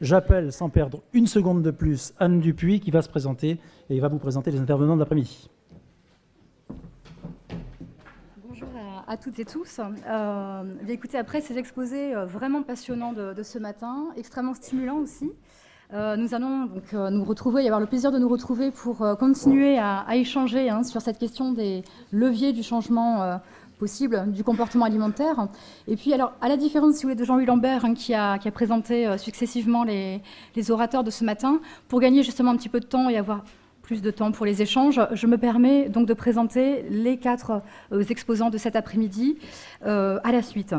J'appelle sans perdre une seconde de plus Anne Dupuis qui va se présenter et va vous présenter les intervenants de l'après-midi. Bonjour à toutes et tous. Écoutez, après ces exposés vraiment passionnants de ce matin, extrêmement stimulants aussi, nous allons donc nous retrouver, avoir le plaisir de nous retrouver pour continuer à échanger sur cette question des leviers du changement possible du comportement alimentaire. Et puis, alors, à la différence, si vous voulez, de Jean-Louis Lambert, qui a présenté successivement les orateurs de ce matin, pour gagner justement un petit peu de temps et avoir plus de temps pour les échanges, je me permets donc de présenter les 4 exposants de cet après-midi à la suite.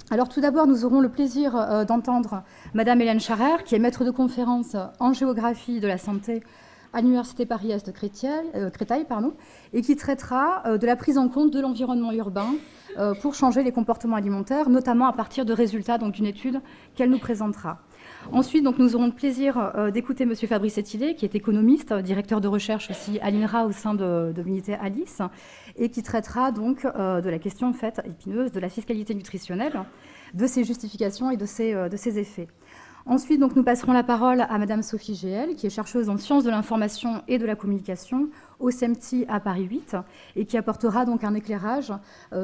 Alors tout d'abord, nous aurons le plaisir d'entendre Madame Hélène Scharrer, qui est maître de conférence en géographie de la santé à l'Université Paris-Est Créteil, et qui traitera de la prise en compte de l'environnement urbain pour changer les comportements alimentaires, notamment à partir de résultats d'une étude qu'elle nous présentera. Ensuite, donc, nous aurons le plaisir d'écouter M. Fabrice Etillet, qui est économiste, directeur de recherche aussi à l'INRA au sein de l'unité ALICE, et qui traitera donc de la question faite épineuse de la fiscalité nutritionnelle, de ses justifications et de ses effets. Ensuite, donc, nous passerons la parole à Madame Sophie Géel, qui est chercheuse en sciences de l'information et de la communication au CEMTI à Paris 8, et qui apportera donc un éclairage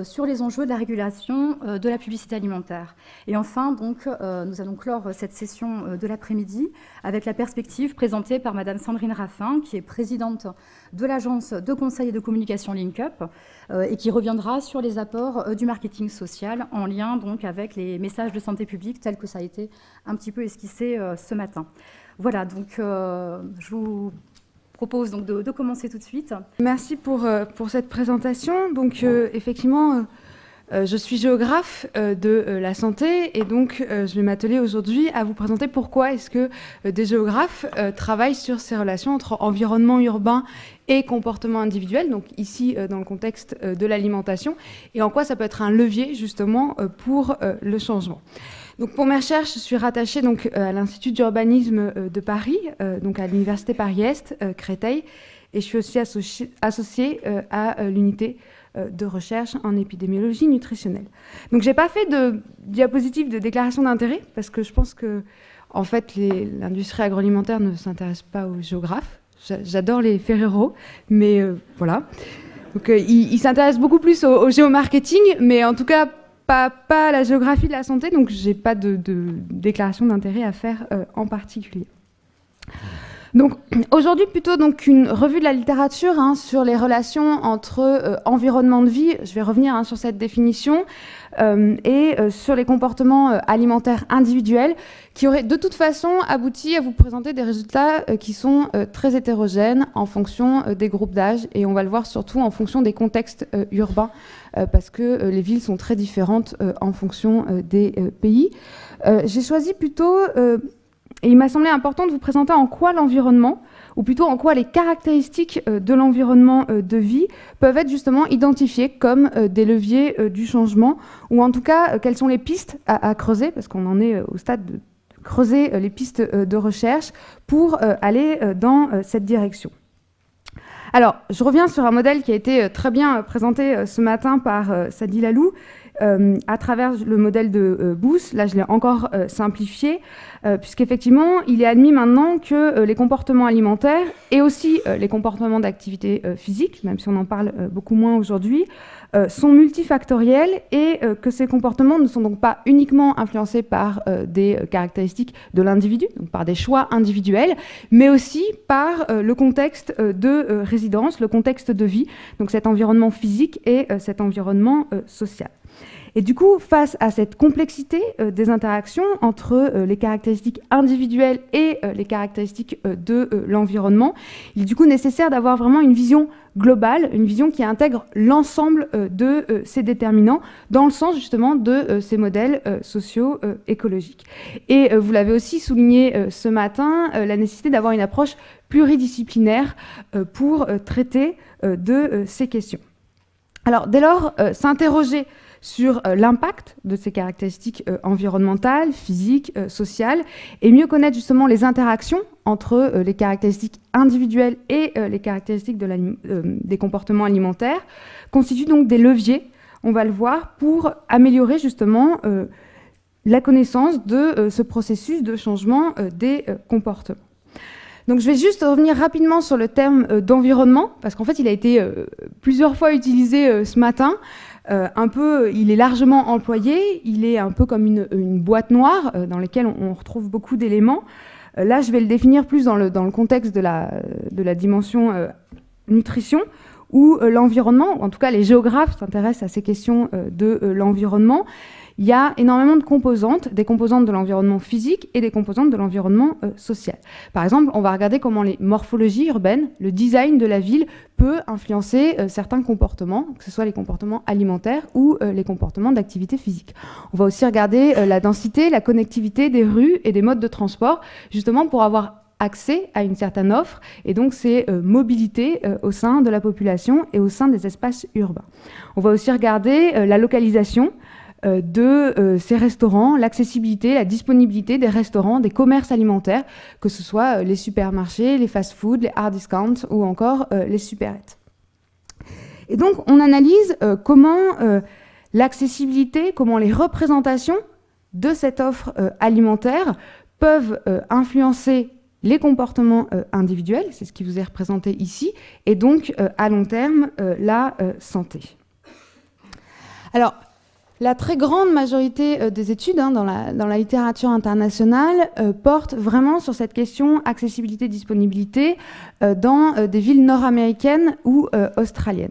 sur les enjeux de la régulation de la publicité alimentaire. Et enfin, donc, nous allons clore cette session de l'après-midi avec la perspective présentée par Madame Sandrine Raffin, qui est présidente de l'agence de conseil et de communication LinkUp, et qui reviendra sur les apports du marketing social en lien donc avec les messages de santé publique tels que ça a été un petit peu esquissé ce matin. Voilà, donc je vous propose donc de commencer tout de suite. Merci pour cette présentation. Donc effectivement, je suis géographe de la santé et donc je vais m'atteler aujourd'hui à vous présenter pourquoi est-ce que des géographes travaillent sur ces relations entre environnement urbain et comportement individuel, donc ici dans le contexte de l'alimentation, et en quoi ça peut être un levier justement pour le changement. Donc pour mes recherches, je suis rattachée donc, à l'Institut d'urbanisme de Paris, donc à l'Université Paris-Est, Créteil, et je suis aussi associée à l'unité de recherche en épidémiologie nutritionnelle. Donc j'ai pas fait de diapositive de déclaration d'intérêt, parce que je pense que en fait, l'industrie agroalimentaire ne s'intéresse pas aux géographes. J'adore les Ferrero, mais voilà. Donc ils s'intéressent beaucoup plus au géomarketing, mais en tout cas, pas à la géographie de la santé, donc je n'ai pas de déclaration d'intérêt à faire en particulier. Donc aujourd'hui, plutôt donc, une revue de la littérature sur les relations entre environnement de vie. Je vais revenir sur cette définition et sur les comportements alimentaires individuels qui auraient de toute façon abouti à vous présenter des résultats qui sont très hétérogènes en fonction des groupes d'âge, et on va le voir surtout en fonction des contextes urbains, parce que les villes sont très différentes en fonction des pays. J'ai choisi plutôt, et il m'a semblé important de vous présenter en quoi l'environnement, ou plutôt en quoi les caractéristiques de l'environnement de vie peuvent être justement identifiées comme des leviers du changement, ou en tout cas quelles sont les pistes à creuser, parce qu'on en est au stade de creuser les pistes de recherche pour aller dans cette direction. Alors, je reviens sur un modèle qui a été très bien présenté ce matin par Sadi Lalou, à travers le modèle de Booth. Là, je l'ai encore simplifié, puisqu'effectivement, il est admis maintenant que les comportements alimentaires et aussi les comportements d'activité physique, même si on en parle beaucoup moins aujourd'hui, sont multifactoriels, et que ces comportements ne sont donc pas uniquement influencés par des caractéristiques de l'individu, donc par des choix individuels, mais aussi par le contexte de résidence, le contexte de vie, donc cet environnement physique et cet environnement social. Et du coup, face à cette complexité des interactions entre les caractéristiques individuelles et les caractéristiques de l'environnement, il est du coup nécessaire d'avoir vraiment une vision globale, une vision qui intègre l'ensemble de ces déterminants dans le sens justement de ces modèles socio-écologiques. Et vous l'avez aussi souligné ce matin, la nécessité d'avoir une approche pluridisciplinaire pour traiter de ces questions. Alors dès lors, s'interroger sur l'impact de ces caractéristiques environnementales, physiques, sociales, et mieux connaître justement les interactions entre les caractéristiques individuelles et les caractéristiques des comportements alimentaires, constituent donc des leviers, on va le voir, pour améliorer justement la connaissance de ce processus de changement des comportements. Donc je vais juste revenir rapidement sur le terme d'environnement, parce qu'en fait il a été plusieurs fois utilisé ce matin. Il est largement employé, il est un peu comme une boîte noire dans laquelle on retrouve beaucoup d'éléments. Là je vais le définir plus dans le contexte de la dimension nutrition, où l'environnement, ou en tout cas les géographes s'intéressent à ces questions de l'environnement. Il y a énormément de composantes, des composantes de l'environnement physique et des composantes de l'environnement social. Par exemple, on va regarder comment les morphologies urbaines, le design de la ville peut influencer certains comportements, que ce soit les comportements alimentaires ou les comportements d'activité physique. On va aussi regarder la densité, la connectivité des rues et des modes de transport, justement pour avoir accès à une certaine offre et donc ces mobilités au sein de la population et au sein des espaces urbains. On va aussi regarder la localisation de ces restaurants, l'accessibilité, la disponibilité des restaurants, des commerces alimentaires, que ce soit les supermarchés, les fast-foods, les hard discounts ou encore les supérettes. Et donc on analyse comment l'accessibilité, comment les représentations de cette offre alimentaire peuvent influencer les comportements individuels, c'est ce qui vous est représenté ici, et donc à long terme la santé. Alors, la très grande majorité des études dans la littérature internationale portent vraiment sur cette question accessibilité-disponibilité dans des villes nord-américaines ou australiennes.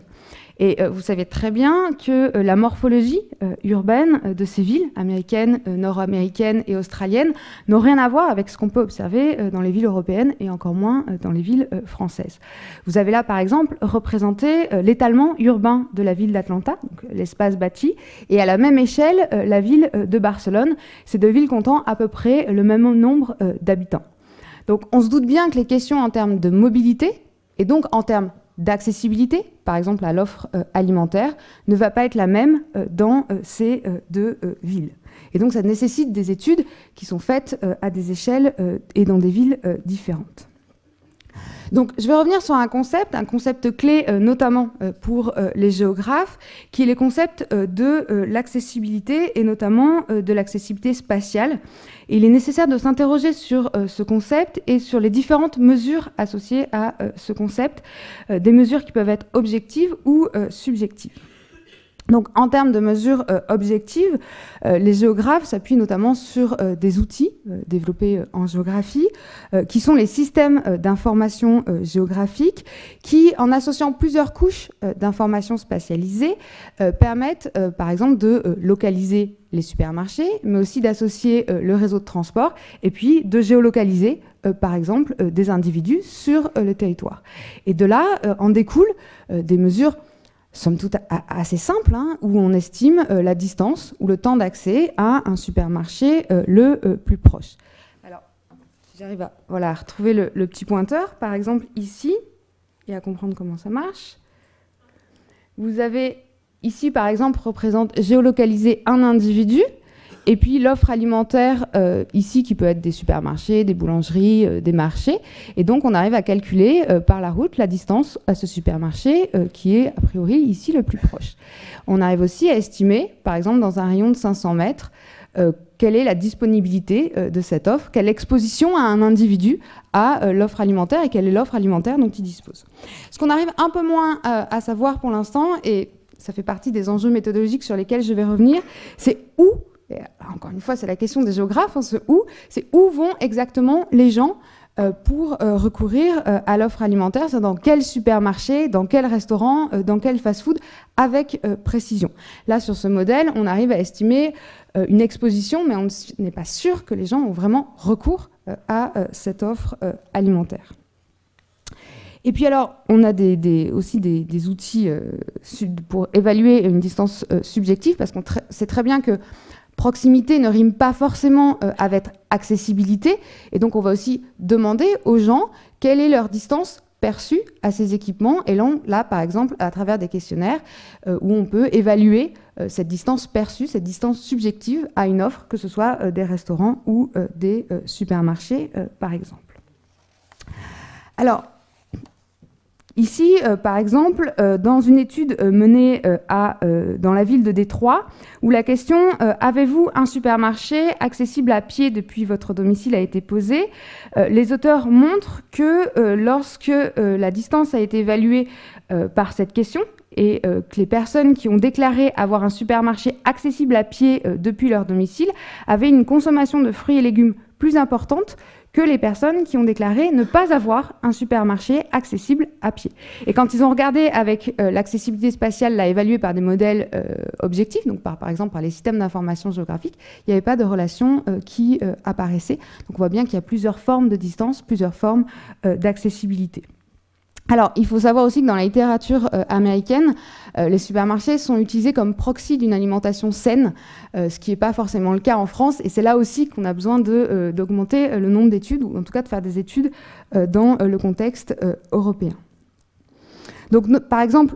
Et vous savez très bien que la morphologie urbaine de ces villes américaines, nord-américaines et australiennes n'ont rien à voir avec ce qu'on peut observer dans les villes européennes et encore moins dans les villes françaises. Vous avez là, par exemple, représenté l'étalement urbain de la ville d'Atlanta, l'espace bâti, et à la même échelle, la ville de Barcelone, ces deux villes comptant à peu près le même nombre d'habitants. Donc on se doute bien que les questions en termes de mobilité, et donc en termes d'accessibilité, par exemple à l'offre alimentaire, ne va pas être la même dans ces deux villes. Et donc ça nécessite des études qui sont faites à des échelles et dans des villes différentes. Donc je vais revenir sur un concept clé notamment pour les géographes, qui est le concept de l'accessibilité et notamment de l'accessibilité spatiale. Et il est nécessaire de s'interroger sur ce concept et sur les différentes mesures associées à ce concept, des mesures qui peuvent être objectives ou subjectives. Donc, en termes de mesures objectives, les géographes s'appuient notamment sur des outils développés en géographie, qui sont les systèmes d'information géographique, qui, en associant plusieurs couches d'informations spatialisées, permettent, par exemple, de localiser les supermarchés, mais aussi d'associer le réseau de transport, et puis de géolocaliser, par exemple, des individus sur le territoire. Et de là, en découlent des mesures somme toute assez simple, où on estime la distance ou le temps d'accès à un supermarché le plus proche. Alors, si j'arrive à retrouver le petit pointeur, par exemple ici, et à comprendre comment ça marche, vous avez ici, par exemple, représente géolocaliser un individu, et puis l'offre alimentaire ici qui peut être des supermarchés, des boulangeries, des marchés. Et donc on arrive à calculer par la route la distance à ce supermarché qui est a priori ici le plus proche. On arrive aussi à estimer, par exemple dans un rayon de 500 mètres, quelle est la disponibilité de cette offre, quelle exposition a un individu à l'offre alimentaire et quelle est l'offre alimentaire dont il dispose. Ce qu'on arrive un peu moins à savoir pour l'instant, et ça fait partie des enjeux méthodologiques sur lesquels je vais revenir, c'est où. Et encore une fois, c'est la question des géographes, c'est où vont exactement les gens pour recourir à l'offre alimentaire, c'est dans quel supermarché, dans quel restaurant, dans quel fast-food, avec précision. Là, sur ce modèle, on arrive à estimer une exposition, mais on n'est pas sûr que les gens ont vraiment recours à cette offre alimentaire. Et puis alors, on a aussi des outils pour évaluer une distance subjective, parce qu'on sait très bien que proximité ne rime pas forcément avec accessibilité, et donc on va aussi demander aux gens quelle est leur distance perçue à ces équipements, et là par exemple à travers des questionnaires où on peut évaluer cette distance perçue, cette distance subjective à une offre, que ce soit des restaurants ou des supermarchés par exemple. Alors, Ici, par exemple, dans une étude menée dans la ville de Détroit, où la question « Avez-vous un supermarché accessible à pied depuis votre domicile ?» a été posée, les auteurs montrent que lorsque la distance a été évaluée par cette question, et que les personnes qui ont déclaré avoir un supermarché accessible à pied depuis leur domicile avaient une consommation de fruits et légumes plus importante que les personnes qui ont déclaré ne pas avoir un supermarché accessible à pied. Et quand ils ont regardé avec l'accessibilité spatiale, là, évaluée par des modèles objectifs, donc par exemple par les systèmes d'information géographique, il n'y avait pas de relation qui apparaissait. Donc on voit bien qu'il y a plusieurs formes de distance, plusieurs formes d'accessibilité. Alors, il faut savoir aussi que dans la littérature américaine, les supermarchés sont utilisés comme proxy d'une alimentation saine, ce qui n'est pas forcément le cas en France. Et c'est là aussi qu'on a besoin d'augmenter le nombre d'études, ou en tout cas de faire des études dans le contexte européen. Donc, par exemple,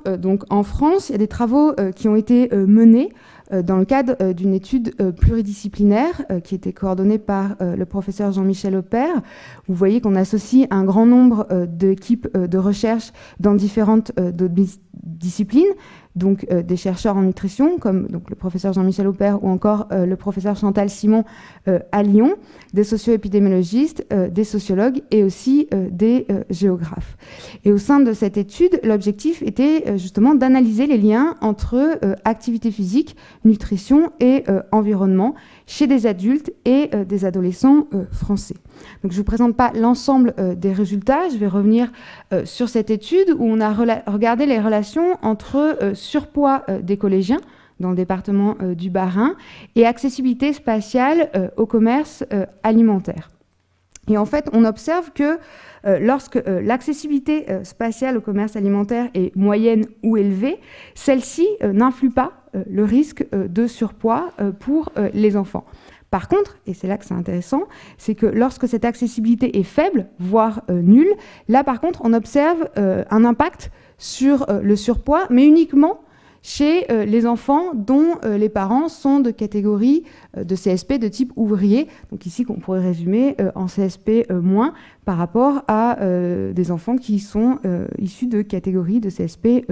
en France, il y a des travaux qui ont été menés dans le cadre d'une étude pluridisciplinaire qui était coordonnée par le professeur Jean-Michel Aupert. Vous voyez qu'on associe un grand nombre d'équipes de recherche dans différentes disciplines, donc des chercheurs en nutrition, comme donc, le professeur Jean-Michel Aupert ou encore le professeur Chantal Simon à Lyon, des socio-épidémiologistes, des sociologues et aussi des géographes. Et au sein de cette étude, l'objectif était justement d'analyser les liens entre activité physique, nutrition et environnement chez des adultes et des adolescents français. Donc je ne vous présente pas l'ensemble des résultats, je vais revenir sur cette étude où on a regardé les relations entre surpoids des collégiens dans le département du Bas-Rhin et accessibilité spatiale au commerce alimentaire. Et en fait, on observe que lorsque l'accessibilité spatiale au commerce alimentaire est moyenne ou élevée, celle-ci n'influe pas le risque de surpoids pour les enfants. Par contre, et c'est là que c'est intéressant, c'est que lorsque cette accessibilité est faible, voire nulle, là par contre on observe un impact sur le surpoids, mais uniquement chez les enfants dont les parents sont de catégorie de CSP de type ouvrier, donc ici qu'on pourrait résumer en CSP- par rapport à des enfants qui sont issus de catégories de CSP+.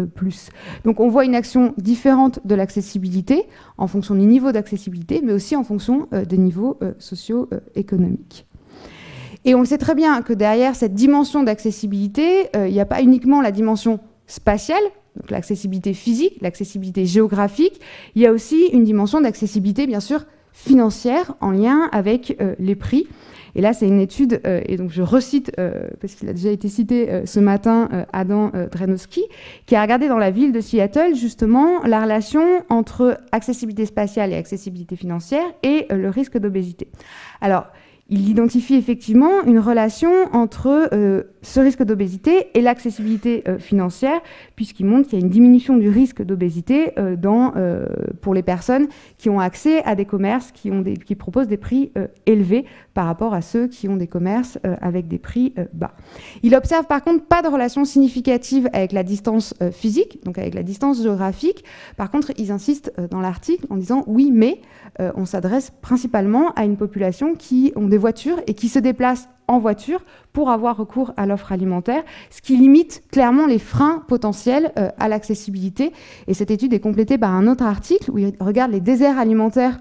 Donc on voit une action différente de l'accessibilité en fonction du niveau d'accessibilité, mais aussi en fonction des niveaux socio-économiques. Et on sait très bien que derrière cette dimension d'accessibilité, il n'y a pas uniquement la dimension spatiale, donc l'accessibilité physique, l'accessibilité géographique, il y a aussi une dimension d'accessibilité, bien sûr, financière en lien avec les prix. Et là, c'est une étude, et donc je recite, parce qu'il a déjà été cité ce matin, Adam Drenowski, qui a regardé dans la ville de Seattle, justement, la relation entre accessibilité spatiale et accessibilité financière et le risque d'obésité. Alors, il identifie effectivement une relation entre ce risque d'obésité et l'accessibilité financière, puisqu'il montre qu'il y a une diminution du risque d'obésité pour les personnes qui ont accès à des commerces qui proposent des prix élevés par rapport à ceux qui ont des commerces avec des prix bas. Il observe par contre pas de relation significative avec la distance physique, donc avec la distance géographique. Par contre, ils insistent dans l'article en disant oui, mais on s'adresse principalement à une population qui ont des voitures et qui se déplacent en voiture pour avoir recours à l'offre alimentaire, ce qui limite clairement les freins potentiels à l'accessibilité. Et cette étude est complétée par un autre article où il regarde les déserts alimentaires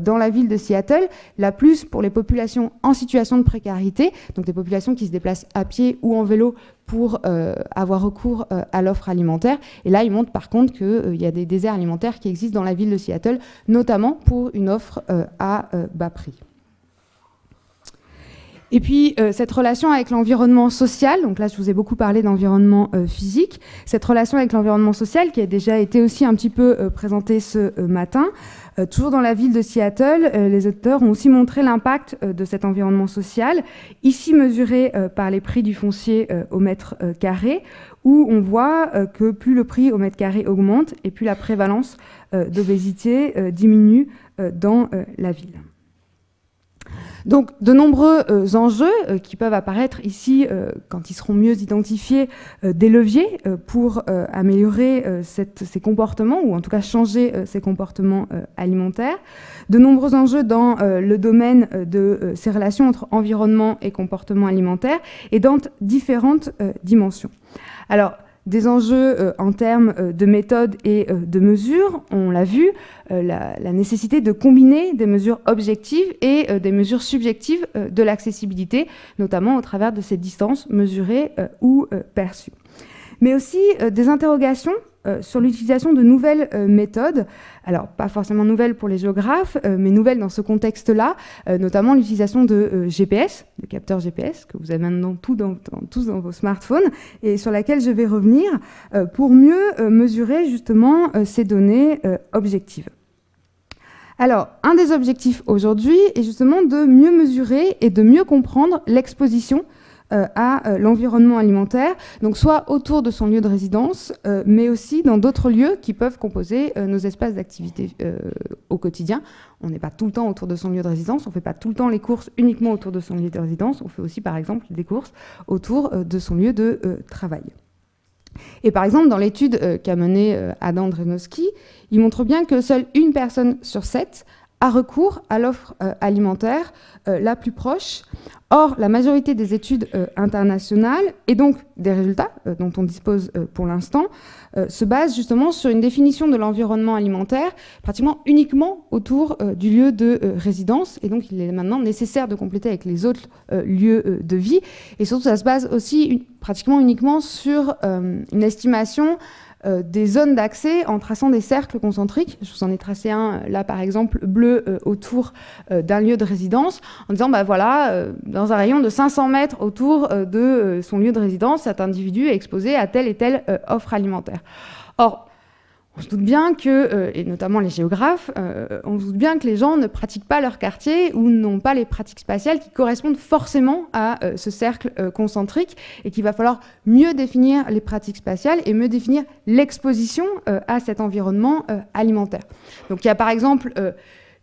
dans la ville de Seattle, là plus pour les populations en situation de précarité, donc des populations qui se déplacent à pied ou en vélo pour avoir recours à l'offre alimentaire. Et là, il montre par contre qu'il y a des déserts alimentaires qui existent dans la ville de Seattle, notamment pour une offre à bas prix. Et puis, cette relation avec l'environnement social, donc là, je vous ai beaucoup parlé d'environnement physique, cette relation avec l'environnement social qui a déjà été aussi un petit peu présentée ce matin, toujours dans la ville de Seattle, les auteurs ont aussi montré l'impact de cet environnement social, ici mesuré par les prix du foncier au mètre carré, où on voit que plus le prix au mètre carré augmente et plus la prévalence d'obésité diminue dans la ville. Donc, de nombreux enjeux qui peuvent apparaître ici, quand ils seront mieux identifiés, des leviers pour améliorer ces comportements, ou en tout cas changer ces comportements alimentaires. De nombreux enjeux dans le domaine de ces relations entre environnement et comportement alimentaire, et dans différentes dimensions. Alors, des enjeux en termes de méthode et de mesures. On l'a vu, la nécessité de combiner des mesures objectives et des mesures subjectives de l'accessibilité, notamment au travers de ces distances mesurées ou perçues. Mais aussi des interrogations sur l'utilisation de nouvelles méthodes, alors pas forcément nouvelles pour les géographes, mais nouvelles dans ce contexte-là, notamment l'utilisation de GPS, de capteurs GPS, que vous avez maintenant tous dans vos smartphones, et sur laquelle je vais revenir pour mieux mesurer justement ces données objectives. Alors, un des objectifs aujourd'hui est justement de mieux mesurer et de mieux comprendre l'exposition à l'environnement alimentaire, donc soit autour de son lieu de résidence, mais aussi dans d'autres lieux qui peuvent composer nos espaces d'activité au quotidien. On n'est pas tout le temps autour de son lieu de résidence, on ne fait pas tout le temps les courses uniquement autour de son lieu de résidence, on fait aussi par exemple des courses autour de son lieu de travail. Et par exemple, dans l'étude qu'a menée Adam Drenowski, il montre bien que seule une personne sur 7 a recours à l'offre alimentaire la plus proche. Or, la majorité des études internationales, et donc des résultats dont on dispose pour l'instant, se basent justement sur une définition de l'environnement alimentaire pratiquement uniquement autour du lieu de résidence. Et donc, il est maintenant nécessaire de compléter avec les autres lieux de vie. Et surtout, ça se base aussi pratiquement uniquement sur une estimation des zones d'accès en traçant des cercles concentriques. Je vous en ai tracé un là par exemple bleu autour d'un lieu de résidence en disant bah voilà, dans un rayon de 500 mètres autour de son lieu de résidence, cet individu est exposé à telle et telle offre alimentaire. Or, on se doute bien que, et notamment les géographes, on se doute bien que les gens ne pratiquent pas leur quartier ou n'ont pas les pratiques spatiales qui correspondent forcément à ce cercle concentrique et qu'il va falloir mieux définir les pratiques spatiales et mieux définir l'exposition à cet environnement alimentaire. Donc il y a par exemple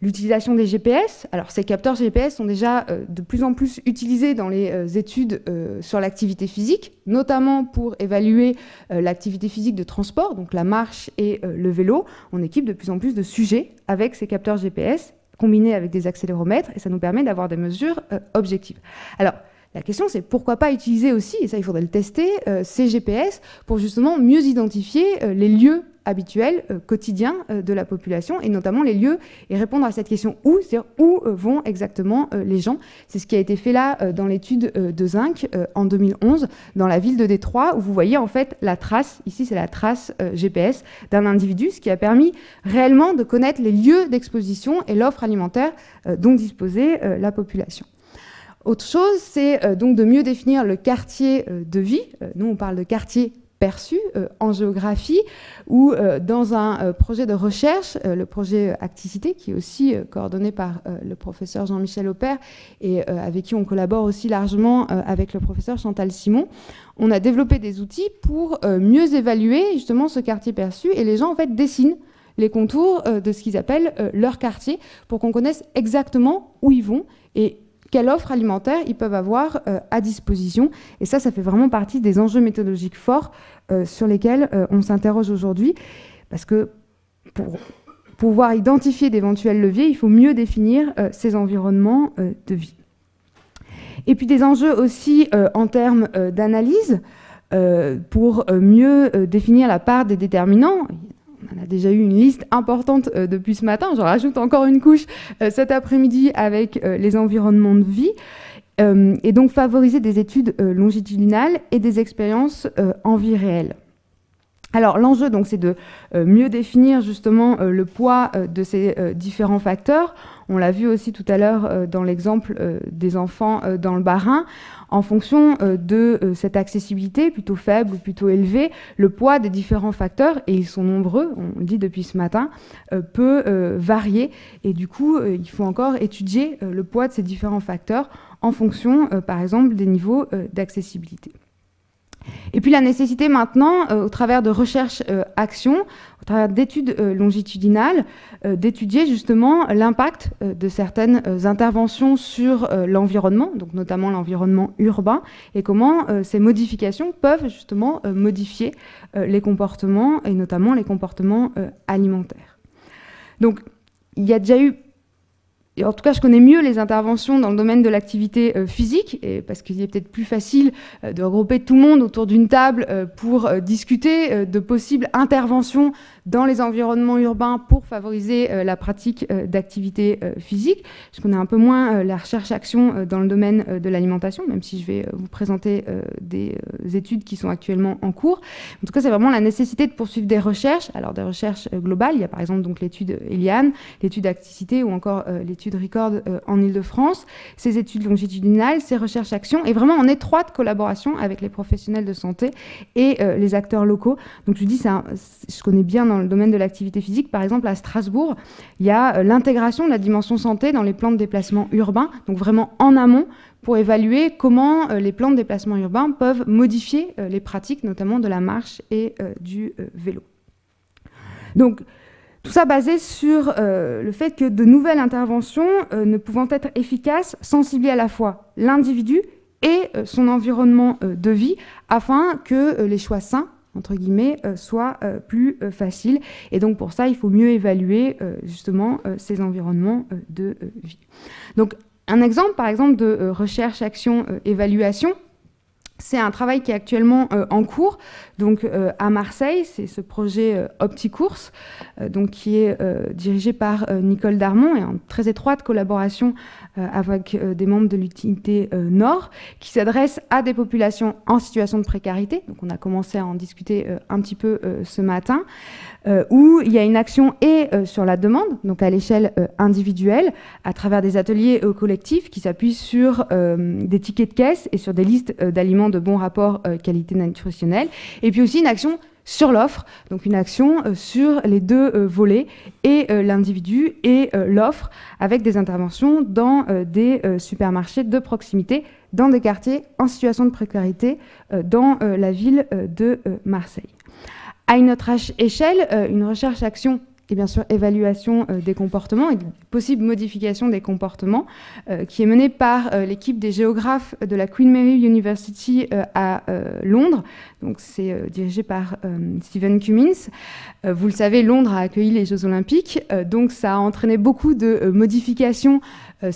l'utilisation des GPS. Alors ces capteurs GPS sont déjà de plus en plus utilisés dans les études sur l'activité physique, notamment pour évaluer l'activité physique de transport, donc la marche et le vélo. On équipe de plus en plus de sujets avec ces capteurs GPS combinés avec des accéléromètres et ça nous permet d'avoir des mesures objectives. Alors, la question, c'est pourquoi pas utiliser aussi, et ça il faudrait le tester, ces GPS pour justement mieux identifier les lieux habituels, quotidiens de la population, et notamment les lieux, et répondre à cette question où, c'est-à-dire où vont exactement les gens. C'est ce qui a été fait là dans l'étude de Zinc en 2011, dans la ville de Détroit, où vous voyez en fait la trace, ici c'est la trace GPS d'un individu, ce qui a permis réellement de connaître les lieux d'exposition et l'offre alimentaire dont disposait la population. Autre chose, c'est donc de mieux définir le quartier de vie. Nous, on parle de quartier perçu en géographie, ou dans un projet de recherche, le projet Acticité, qui est aussi coordonné par le professeur Jean-Michel Aupert et avec qui on collabore aussi largement avec le professeur Chantal Simon. On a développé des outils pour mieux évaluer justement ce quartier perçu, et les gens en fait dessinent les contours de ce qu'ils appellent leur quartier pour qu'on connaisse exactement où ils vont et quelle offre alimentaire ils peuvent avoir à disposition. Et ça fait vraiment partie des enjeux méthodologiques forts sur lesquels on s'interroge aujourd'hui, parce que pour pouvoir identifier d'éventuels leviers, il faut mieux définir ces environnements de vie. Et puis des enjeux aussi en termes d'analyse, pour mieux définir la part des déterminants. On a déjà eu une liste importante depuis ce matin. J'en rajoute encore une couche cet après-midi avec les environnements de vie. Et donc favoriser des études longitudinales et des expériences en vie réelle. Alors l'enjeu, donc, c'est de mieux définir justement le poids de ces différents facteurs. On l'a vu aussi tout à l'heure dans l'exemple des enfants dans le Bas-Rhin. En fonction de cette accessibilité plutôt faible ou plutôt élevée, le poids des différents facteurs, et ils sont nombreux, on le dit depuis ce matin, peut varier. Et du coup, il faut encore étudier le poids de ces différents facteurs en fonction, par exemple, des niveaux d'accessibilité. Et puis la nécessité maintenant, au travers de recherche-action, au travers d'études longitudinales, d'étudier justement l'impact de certaines interventions sur l'environnement, donc notamment l'environnement urbain, et comment ces modifications peuvent justement modifier les comportements, et notamment les comportements alimentaires. Donc il y a déjà eu et en tout cas, je connais mieux les interventions dans le domaine de l'activité physique, et parce qu'il est peut-être plus facile de regrouper tout le monde autour d'une table pour discuter de possibles interventions dans les environnements urbains pour favoriser la pratique d'activité physique. Je connais un peu moins la recherche-action dans le domaine de l'alimentation, même si je vais vous présenter des études qui sont actuellement en cours. En tout cas, c'est vraiment la nécessité de poursuivre des recherches, alors des recherches globales. Il y a par exemple donc l'étude Eliane, l'étude Acticité ou encore l'étude Record en Ile-de-France. Ces études longitudinales, ces recherches-actions, et vraiment en étroite collaboration avec les professionnels de santé et les acteurs locaux. Donc je dis, je connais bien dans le domaine de l'activité physique, par exemple à Strasbourg, il y a l'intégration de la dimension santé dans les plans de déplacement urbain, donc vraiment en amont, pour évaluer comment les plans de déplacement urbain peuvent modifier les pratiques, notamment de la marche et du vélo. Donc, tout ça basé sur le fait que de nouvelles interventions ne pouvant être efficaces sans cibler à la fois l'individu et son environnement de vie, afin que les choix sains, entre guillemets, soient plus faciles. Et donc pour ça, il faut mieux évaluer justement ces environnements de vie. Donc un exemple, par exemple, de recherche, action, évaluation, c'est un travail qui est actuellement en cours, donc à Marseille. C'est ce projet OptiCourse, donc qui est dirigé par Nicole Darmon et en très étroite collaboration avec des membres de l'unité Nord, qui s'adresse à des populations en situation de précarité. Donc on a commencé à en discuter un petit peu ce matin, où il y a une action sur la demande, donc à l'échelle individuelle, à travers des ateliers collectifs qui s'appuient sur des tickets de caisse et sur des listes d'aliments de bon rapport qualité nutritionnelle, et puis aussi une action sur l'offre, donc une action sur les deux volets, et l'individu et l'offre, avec des interventions dans des supermarchés de proximité, dans des quartiers en situation de précarité, dans la ville de Marseille. À une autre échelle, une recherche-action et bien sûr évaluation des comportements et de possibles modifications des comportements, qui est menée par l'équipe des géographes de la Queen Mary University à Londres. Donc c'est dirigé par Stephen Cummins. Vous le savez, Londres a accueilli les Jeux Olympiques, donc ça a entraîné beaucoup de modifications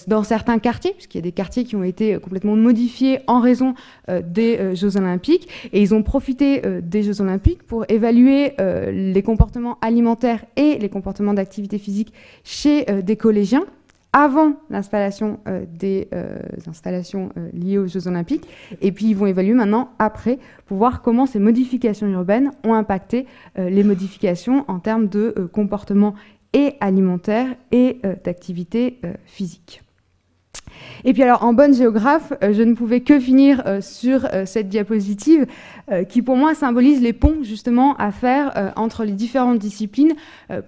dans certains quartiers, puisqu'il y a des quartiers qui ont été complètement modifiés en raison des Jeux Olympiques, et ils ont profité des Jeux Olympiques pour évaluer les comportements alimentaires et les comportements d'activité physique chez des collégiens avant l'installation des installations liées aux Jeux Olympiques, et puis ils vont évaluer maintenant après pour voir comment ces modifications urbaines ont impacté les modifications en termes de comportement et alimentaire et d'activité physique. Et puis alors, en bonne géographe, je ne pouvais que finir sur cette diapositive qui, pour moi, symbolise les ponts, justement, à faire entre les différentes disciplines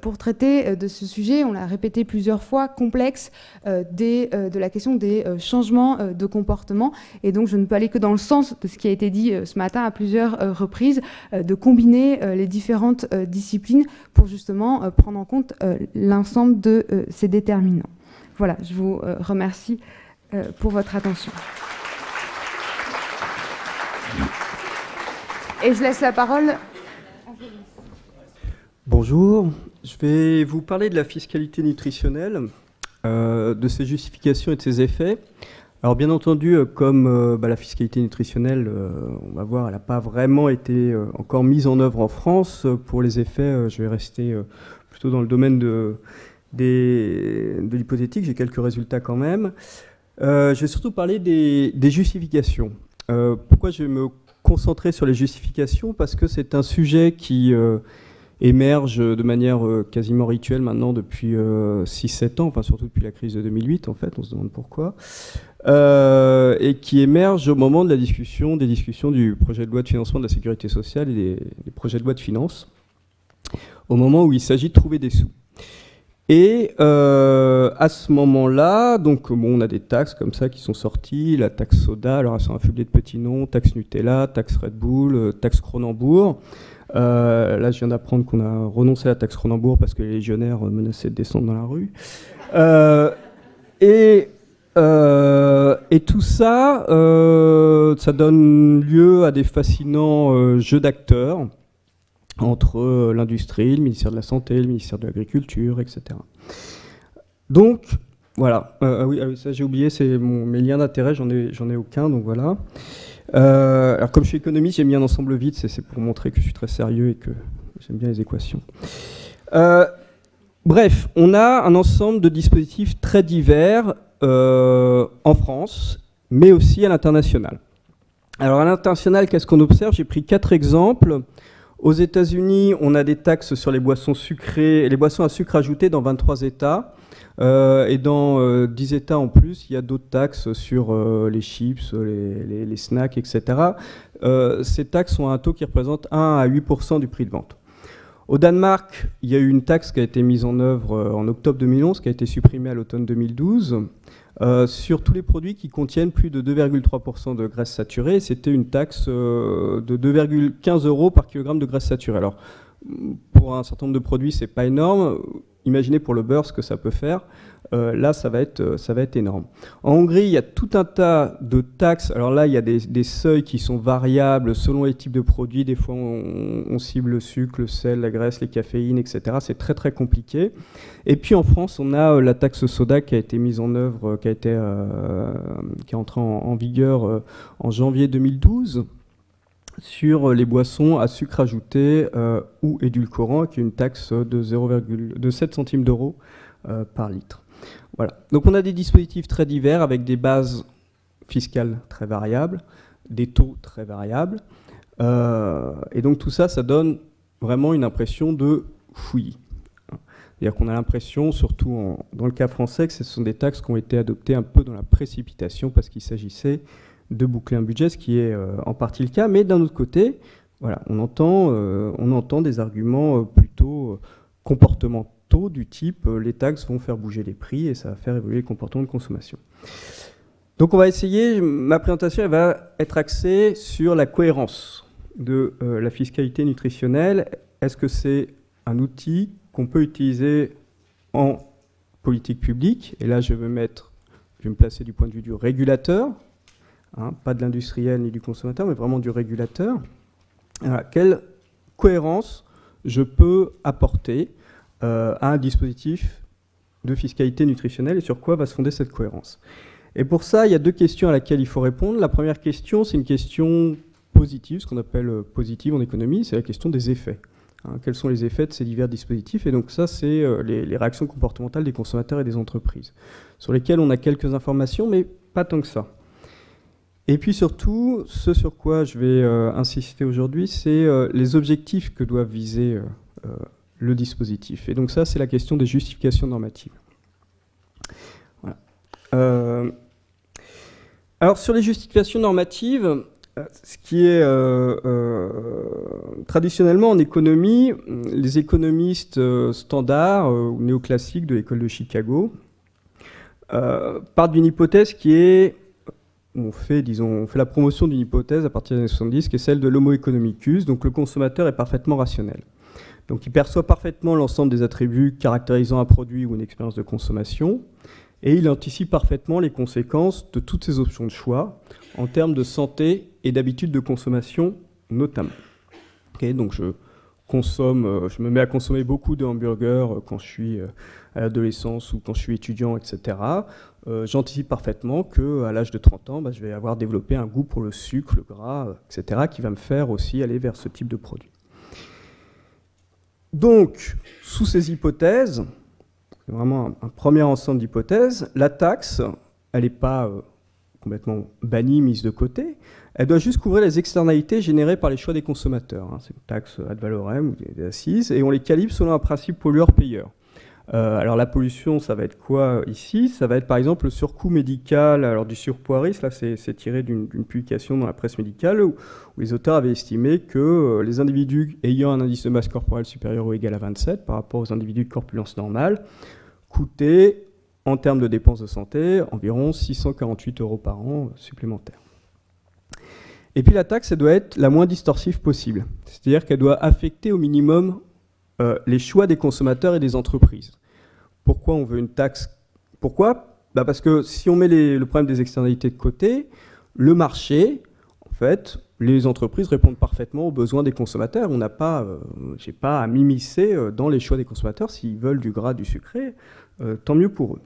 pour traiter de ce sujet, on l'a répété plusieurs fois, complexe, de la question des changements de comportement. Et donc, je ne peux aller que dans le sens de ce qui a été dit ce matin à plusieurs reprises, de combiner les différentes disciplines pour, justement, prendre en compte l'ensemble de ces déterminants. Voilà, je vous remercie pour votre attention. Et je laisse la parole. Bonjour, je vais vous parler de la fiscalité nutritionnelle, de ses justifications et de ses effets. Alors bien entendu, comme la fiscalité nutritionnelle, on va voir, elle n'a pas vraiment été encore mise en œuvre en France. Pour les effets, je vais rester plutôt dans le domaine de l'hypothétique, j'ai quelques résultats quand même. Je vais surtout parler des justifications. Pourquoi je vais me concentrer sur les justifications? Parce que c'est un sujet qui émerge de manière quasiment rituelle maintenant depuis 6-7 ans, enfin surtout depuis la crise de 2008 en fait, on se demande pourquoi, et qui émerge au moment de la discussion, des discussions du projet de loi de financement de la sécurité sociale et des projets de loi de finances, au moment où il s'agit de trouver des sous. Et à ce moment-là, donc on a des taxes comme ça qui sont sorties, la taxe soda, alors elles sont affublées de petits noms, taxe Nutella, taxe Red Bull, taxe Cronenbourg. Là, je viens d'apprendre qu'on a renoncé à la taxe Cronenbourg parce que les légionnaires menaçaient de descendre dans la rue. Et tout ça, ça donne lieu à des fascinants jeux d'acteurs entre l'industrie, le ministère de la Santé, le ministère de l'Agriculture, etc. Donc, Voilà. Oui, ça j'ai oublié, c'est mes liens d'intérêt, j'en ai aucun, donc voilà. Alors comme je suis économiste, j'ai mis un ensemble vide, c'est pour montrer que je suis très sérieux et que j'aime bien les équations. Bref, on a un ensemble de dispositifs très divers en France, mais aussi à l'international. Alors à l'international, qu'est-ce qu'on observe? J'ai pris 4 exemples. Aux États-Unis, on a des taxes sur les boissons sucrées et les boissons à sucre ajouté dans 23 États. Et dans 10 États en plus, il y a d'autres taxes sur les chips, les snacks, etc. Ces taxes ont un taux qui représente 1 à 8% du prix de vente. Au Danemark, il y a eu une taxe qui a été mise en œuvre en octobre 2011, qui a été supprimée à l'automne 2012, sur tous les produits qui contiennent plus de 2,3% de graisse saturée. C'était une taxe de 2,15 € par kilogramme de graisse saturée. Alors, pour un certain nombre de produits, c'est pas énorme. Imaginez pour le beurre ce que ça peut faire. Là, ça va être énorme. En Hongrie, il y a tout un tas de taxes. Alors là, il y a des seuils qui sont variables selon les types de produits. Des fois, on cible le sucre, le sel, la graisse, les caféines, etc. C'est très, très compliqué. Et puis en France, on a la taxe soda qui a été mise en œuvre, qui est entrée en vigueur en janvier 2012 sur les boissons à sucre ajouté ou édulcorant, qui est une taxe de 7 centimes d'euros par litre. Voilà. Donc on a des dispositifs très divers avec des bases fiscales très variables, des taux très variables. Et donc tout ça, ça donne vraiment une impression de fouillis. C'est-à-dire qu'on a l'impression, surtout dans le cas français, que ce sont des taxes qui ont été adoptées un peu dans la précipitation parce qu'il s'agissait de boucler un budget, ce qui est en partie le cas. Mais d'un autre côté, voilà, on entend des arguments plutôt comportementaux du type les taxes vont faire bouger les prix et ça va faire évoluer les comportements de consommation. Donc on va essayer, ma présentation elle va être axée sur la cohérence de la fiscalité nutritionnelle. Est-ce que c'est un outil qu'on peut utiliser en politique publique? Et là je vais me placer du point de vue du régulateur, hein, pas de l'industriel ni du consommateur, mais vraiment du régulateur. Alors, quelle cohérence je peux apporter à un dispositif de fiscalité nutritionnelle et sur quoi va se fonder cette cohérence. Et pour ça, il y a 2 questions à laquelle il faut répondre. La première question, c'est une question positive, ce qu'on appelle positive en économie, c'est la question des effets. Hein, quels sont les effets de ces divers dispositifs? Et donc ça, c'est les réactions comportementales des consommateurs et des entreprises, sur lesquelles on a quelques informations, mais pas tant que ça. Et puis surtout, ce sur quoi je vais insister aujourd'hui, c'est les objectifs que doivent viser le dispositif. Et donc ça, c'est la question des justifications normatives. Voilà. Alors sur les justifications normatives, ce qui est traditionnellement en économie, les économistes standards ou néoclassiques de l'école de Chicago partent d'une hypothèse qui est, on fait la promotion d'une hypothèse à partir des années 70, qui est celle de l'homo economicus, donc le consommateur est parfaitement rationnel. Donc il perçoit parfaitement l'ensemble des attributs caractérisant un produit ou une expérience de consommation, et il anticipe parfaitement les conséquences de toutes ces options de choix en termes de santé et d'habitude de consommation notamment. Okay, donc je me mets à consommer beaucoup de hamburgers quand je suis à l'adolescence ou quand je suis étudiant, etc. J'anticipe parfaitement qu'à l'âge de 30 ans, je vais avoir développé un goût pour le sucre, le gras, etc., qui va me faire aussi aller vers ce type de produit. Donc, sous ces hypothèses, c'est vraiment un premier ensemble d'hypothèses, la taxe, elle n'est pas complètement bannie, mise de côté, elle doit juste couvrir les externalités générées par les choix des consommateurs. C'est une taxe ad valorem ou des assises, et on les calibre selon un principe pollueur-payeur. Alors la pollution, ça va être quoi ici? Ça va être par exemple le surcoût médical, alors du surpoids risque, là c'est tiré d'une publication dans la presse médicale où les auteurs avaient estimé que les individus ayant un indice de masse corporelle supérieur ou égal à 27 par rapport aux individus de corpulence normale coûtaient, en termes de dépenses de santé, environ 648 € par an supplémentaires. Et puis la taxe, elle doit être la moins distorsive possible, c'est-à-dire qu'elle doit affecter au minimum les choix des consommateurs et des entreprises. Pourquoi on veut une taxe? Pourquoi? Parce que si on met le problème des externalités de côté, le marché, en fait, les entreprises répondent parfaitement aux besoins des consommateurs. J'ai pas à m'immiscer dans les choix des consommateurs. S'ils veulent du gras, du sucré, tant mieux pour eux.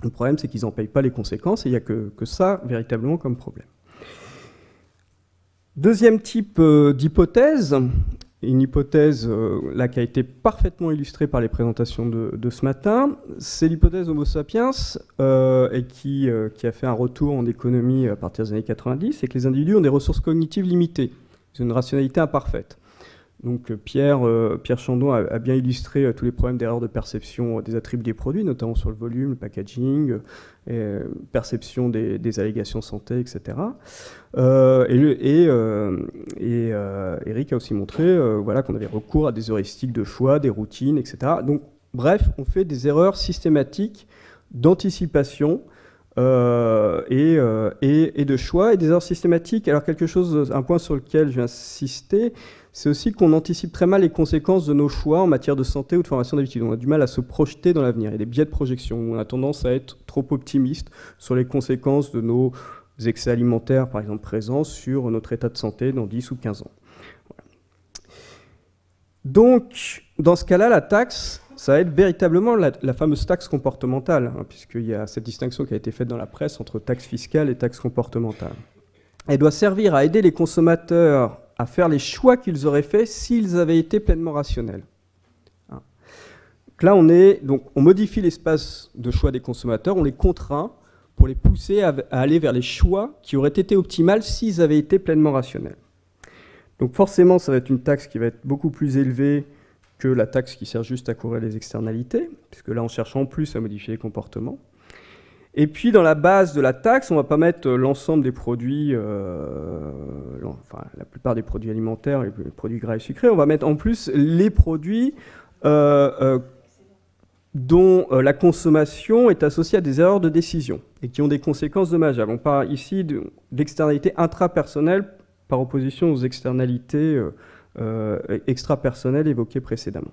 Le problème, c'est qu'ils n'en payent pas les conséquences, et il n'y a que ça, véritablement, comme problème. Deuxième type d'hypothèse, une hypothèse là, qui a été parfaitement illustrée par les présentations de ce matin, c'est l'hypothèse Homo sapiens, et qui a fait un retour en économie à partir des années 90, c'est que les individus ont des ressources cognitives limitées, ils ont une rationalité imparfaite. Donc Pierre Chandon a bien illustré tous les problèmes d'erreur de perception des attributs des produits, notamment sur le volume, le packaging, perception des allégations santé, etc. Eric a aussi montré voilà, qu'on avait recours à des heuristiques de choix, des routines, etc. Donc bref, on fait des erreurs systématiques d'anticipation et de choix, et des erreurs systématiques. Alors un point sur lequel je vais insister, c'est aussi qu'on anticipe très mal les conséquences de nos choix en matière de santé ou de formation d'habitude. On a du mal à se projeter dans l'avenir. Il y a des biais de projection. On a tendance à être trop optimiste sur les conséquences de nos excès alimentaires, par exemple, présents sur notre état de santé dans 10 ou 15 ans. Voilà. Donc, dans ce cas-là, la taxe, ça va être véritablement la fameuse taxe comportementale, hein, puisqu'il y a cette distinction qui a été faite dans la presse entre taxe fiscale et taxe comportementale. Elle doit servir à aider les consommateurs à faire les choix qu'ils auraient faits s'ils avaient été pleinement rationnels. Donc là, on modifie l'espace de choix des consommateurs, on les contraint pour les pousser à aller vers les choix qui auraient été optimales s'ils avaient été pleinement rationnels. Donc forcément, ça va être une taxe qui va être beaucoup plus élevée que la taxe qui sert juste à couvrir les externalités, puisque là, on cherche en plus à modifier les comportements. Et puis, dans la base de la taxe, on ne va pas mettre l'ensemble des produits, enfin, la plupart des produits alimentaires, les produits gras et sucrés, on va mettre en plus les produits dont la consommation est associée à des erreurs de décision et qui ont des conséquences dommageables. On parle ici d'externalités intrapersonnelles par opposition aux externalités extrapersonnelles évoquées précédemment.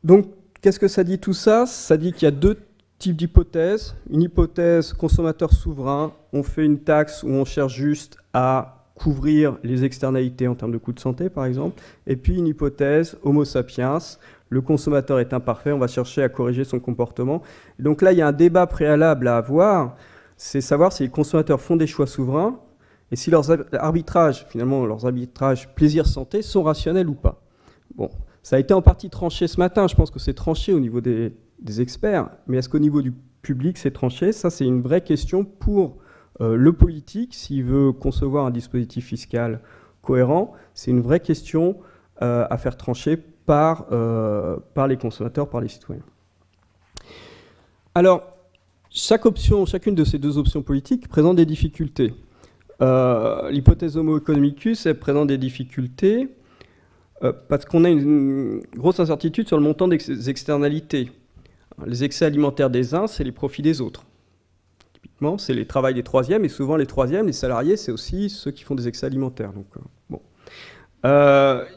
Donc, qu'est-ce que ça dit tout ça? Ça dit qu'il y a deux type d'hypothèse, une hypothèse consommateur souverain, on fait une taxe où on cherche juste à couvrir les externalités en termes de coûts de santé par exemple, et puis une hypothèse Homo sapiens, le consommateur est imparfait, on va chercher à corriger son comportement. Et donc là il y a un débat préalable à avoir, c'est savoir si les consommateurs font des choix souverains et si leurs arbitrages, finalement leurs arbitrages plaisir-santé sont rationnels ou pas. Bon, ça a été en partie tranché ce matin, je pense que c'est tranché au niveau des experts, mais est-ce qu'au niveau du public c'est tranché? Ça, c'est une vraie question pour le politique, s'il veut concevoir un dispositif fiscal cohérent. C'est une vraie question à faire trancher par les consommateurs, par les citoyens. Alors, chacune de ces deux options politiques présente des difficultés. L'hypothèse Homo economicus, elle présente des difficultés parce qu'on a une grosse incertitude sur le montant des externalités. Les excès alimentaires des uns, c'est les profits des autres. Typiquement, c'est les travails des troisièmes, et souvent les troisièmes, les salariés, c'est aussi ceux qui font des excès alimentaires. Donc, bon.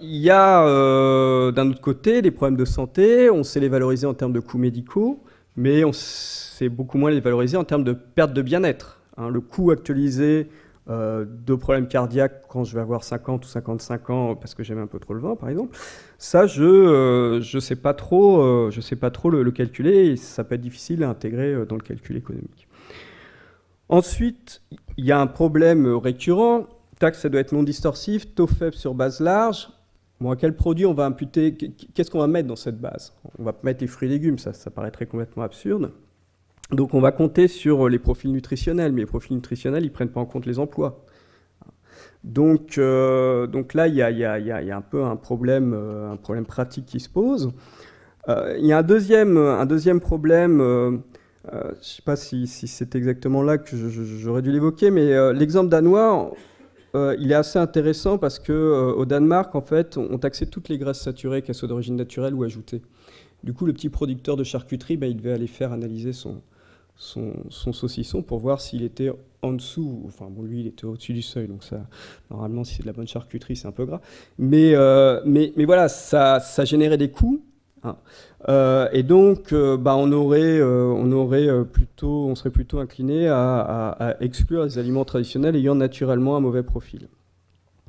Il y a d'un autre côté des problèmes de santé, on sait les valoriser en termes de coûts médicaux, mais on sait beaucoup moins les valoriser en termes de perte de bien-être. Hein, le coût actualisé de problèmes cardiaques quand je vais avoir 50 ou 55 ans parce que j'aime un peu trop le vin, par exemple, ça, je sais pas trop le calculer, et ça peut être difficile à intégrer dans le calcul économique. Ensuite, il y a un problème récurrent. Taxe, ça doit être non distorsif, taux faible sur base large. Bon, à quel produit on va imputer? Qu'est-ce qu'on va mettre dans cette base? On va mettre les fruits et légumes, ça paraîtrait complètement absurde. Donc on va compter sur les profils nutritionnels, mais les profils nutritionnels, ils ne prennent pas en compte les emplois. Donc là, il y a un peu un problème pratique qui se pose. Il y a un deuxième problème, je ne sais pas si c'est exactement là que j'aurais dû l'évoquer, mais l'exemple danois, il est assez intéressant parce qu'au Danemark, en fait, on taxait toutes les graisses saturées, qu'elles soient d'origine naturelle ou ajoutées. Du coup, le petit producteur de charcuterie, il devait aller faire analyser son saucisson pour voir s'il était en dessous, enfin bon, lui il était au-dessus du seuil, donc ça, normalement si c'est de la bonne charcuterie c'est un peu gras, mais voilà, ça générait des coûts, hein. Et donc on serait plutôt incliné à exclure les aliments traditionnels ayant naturellement un mauvais profil.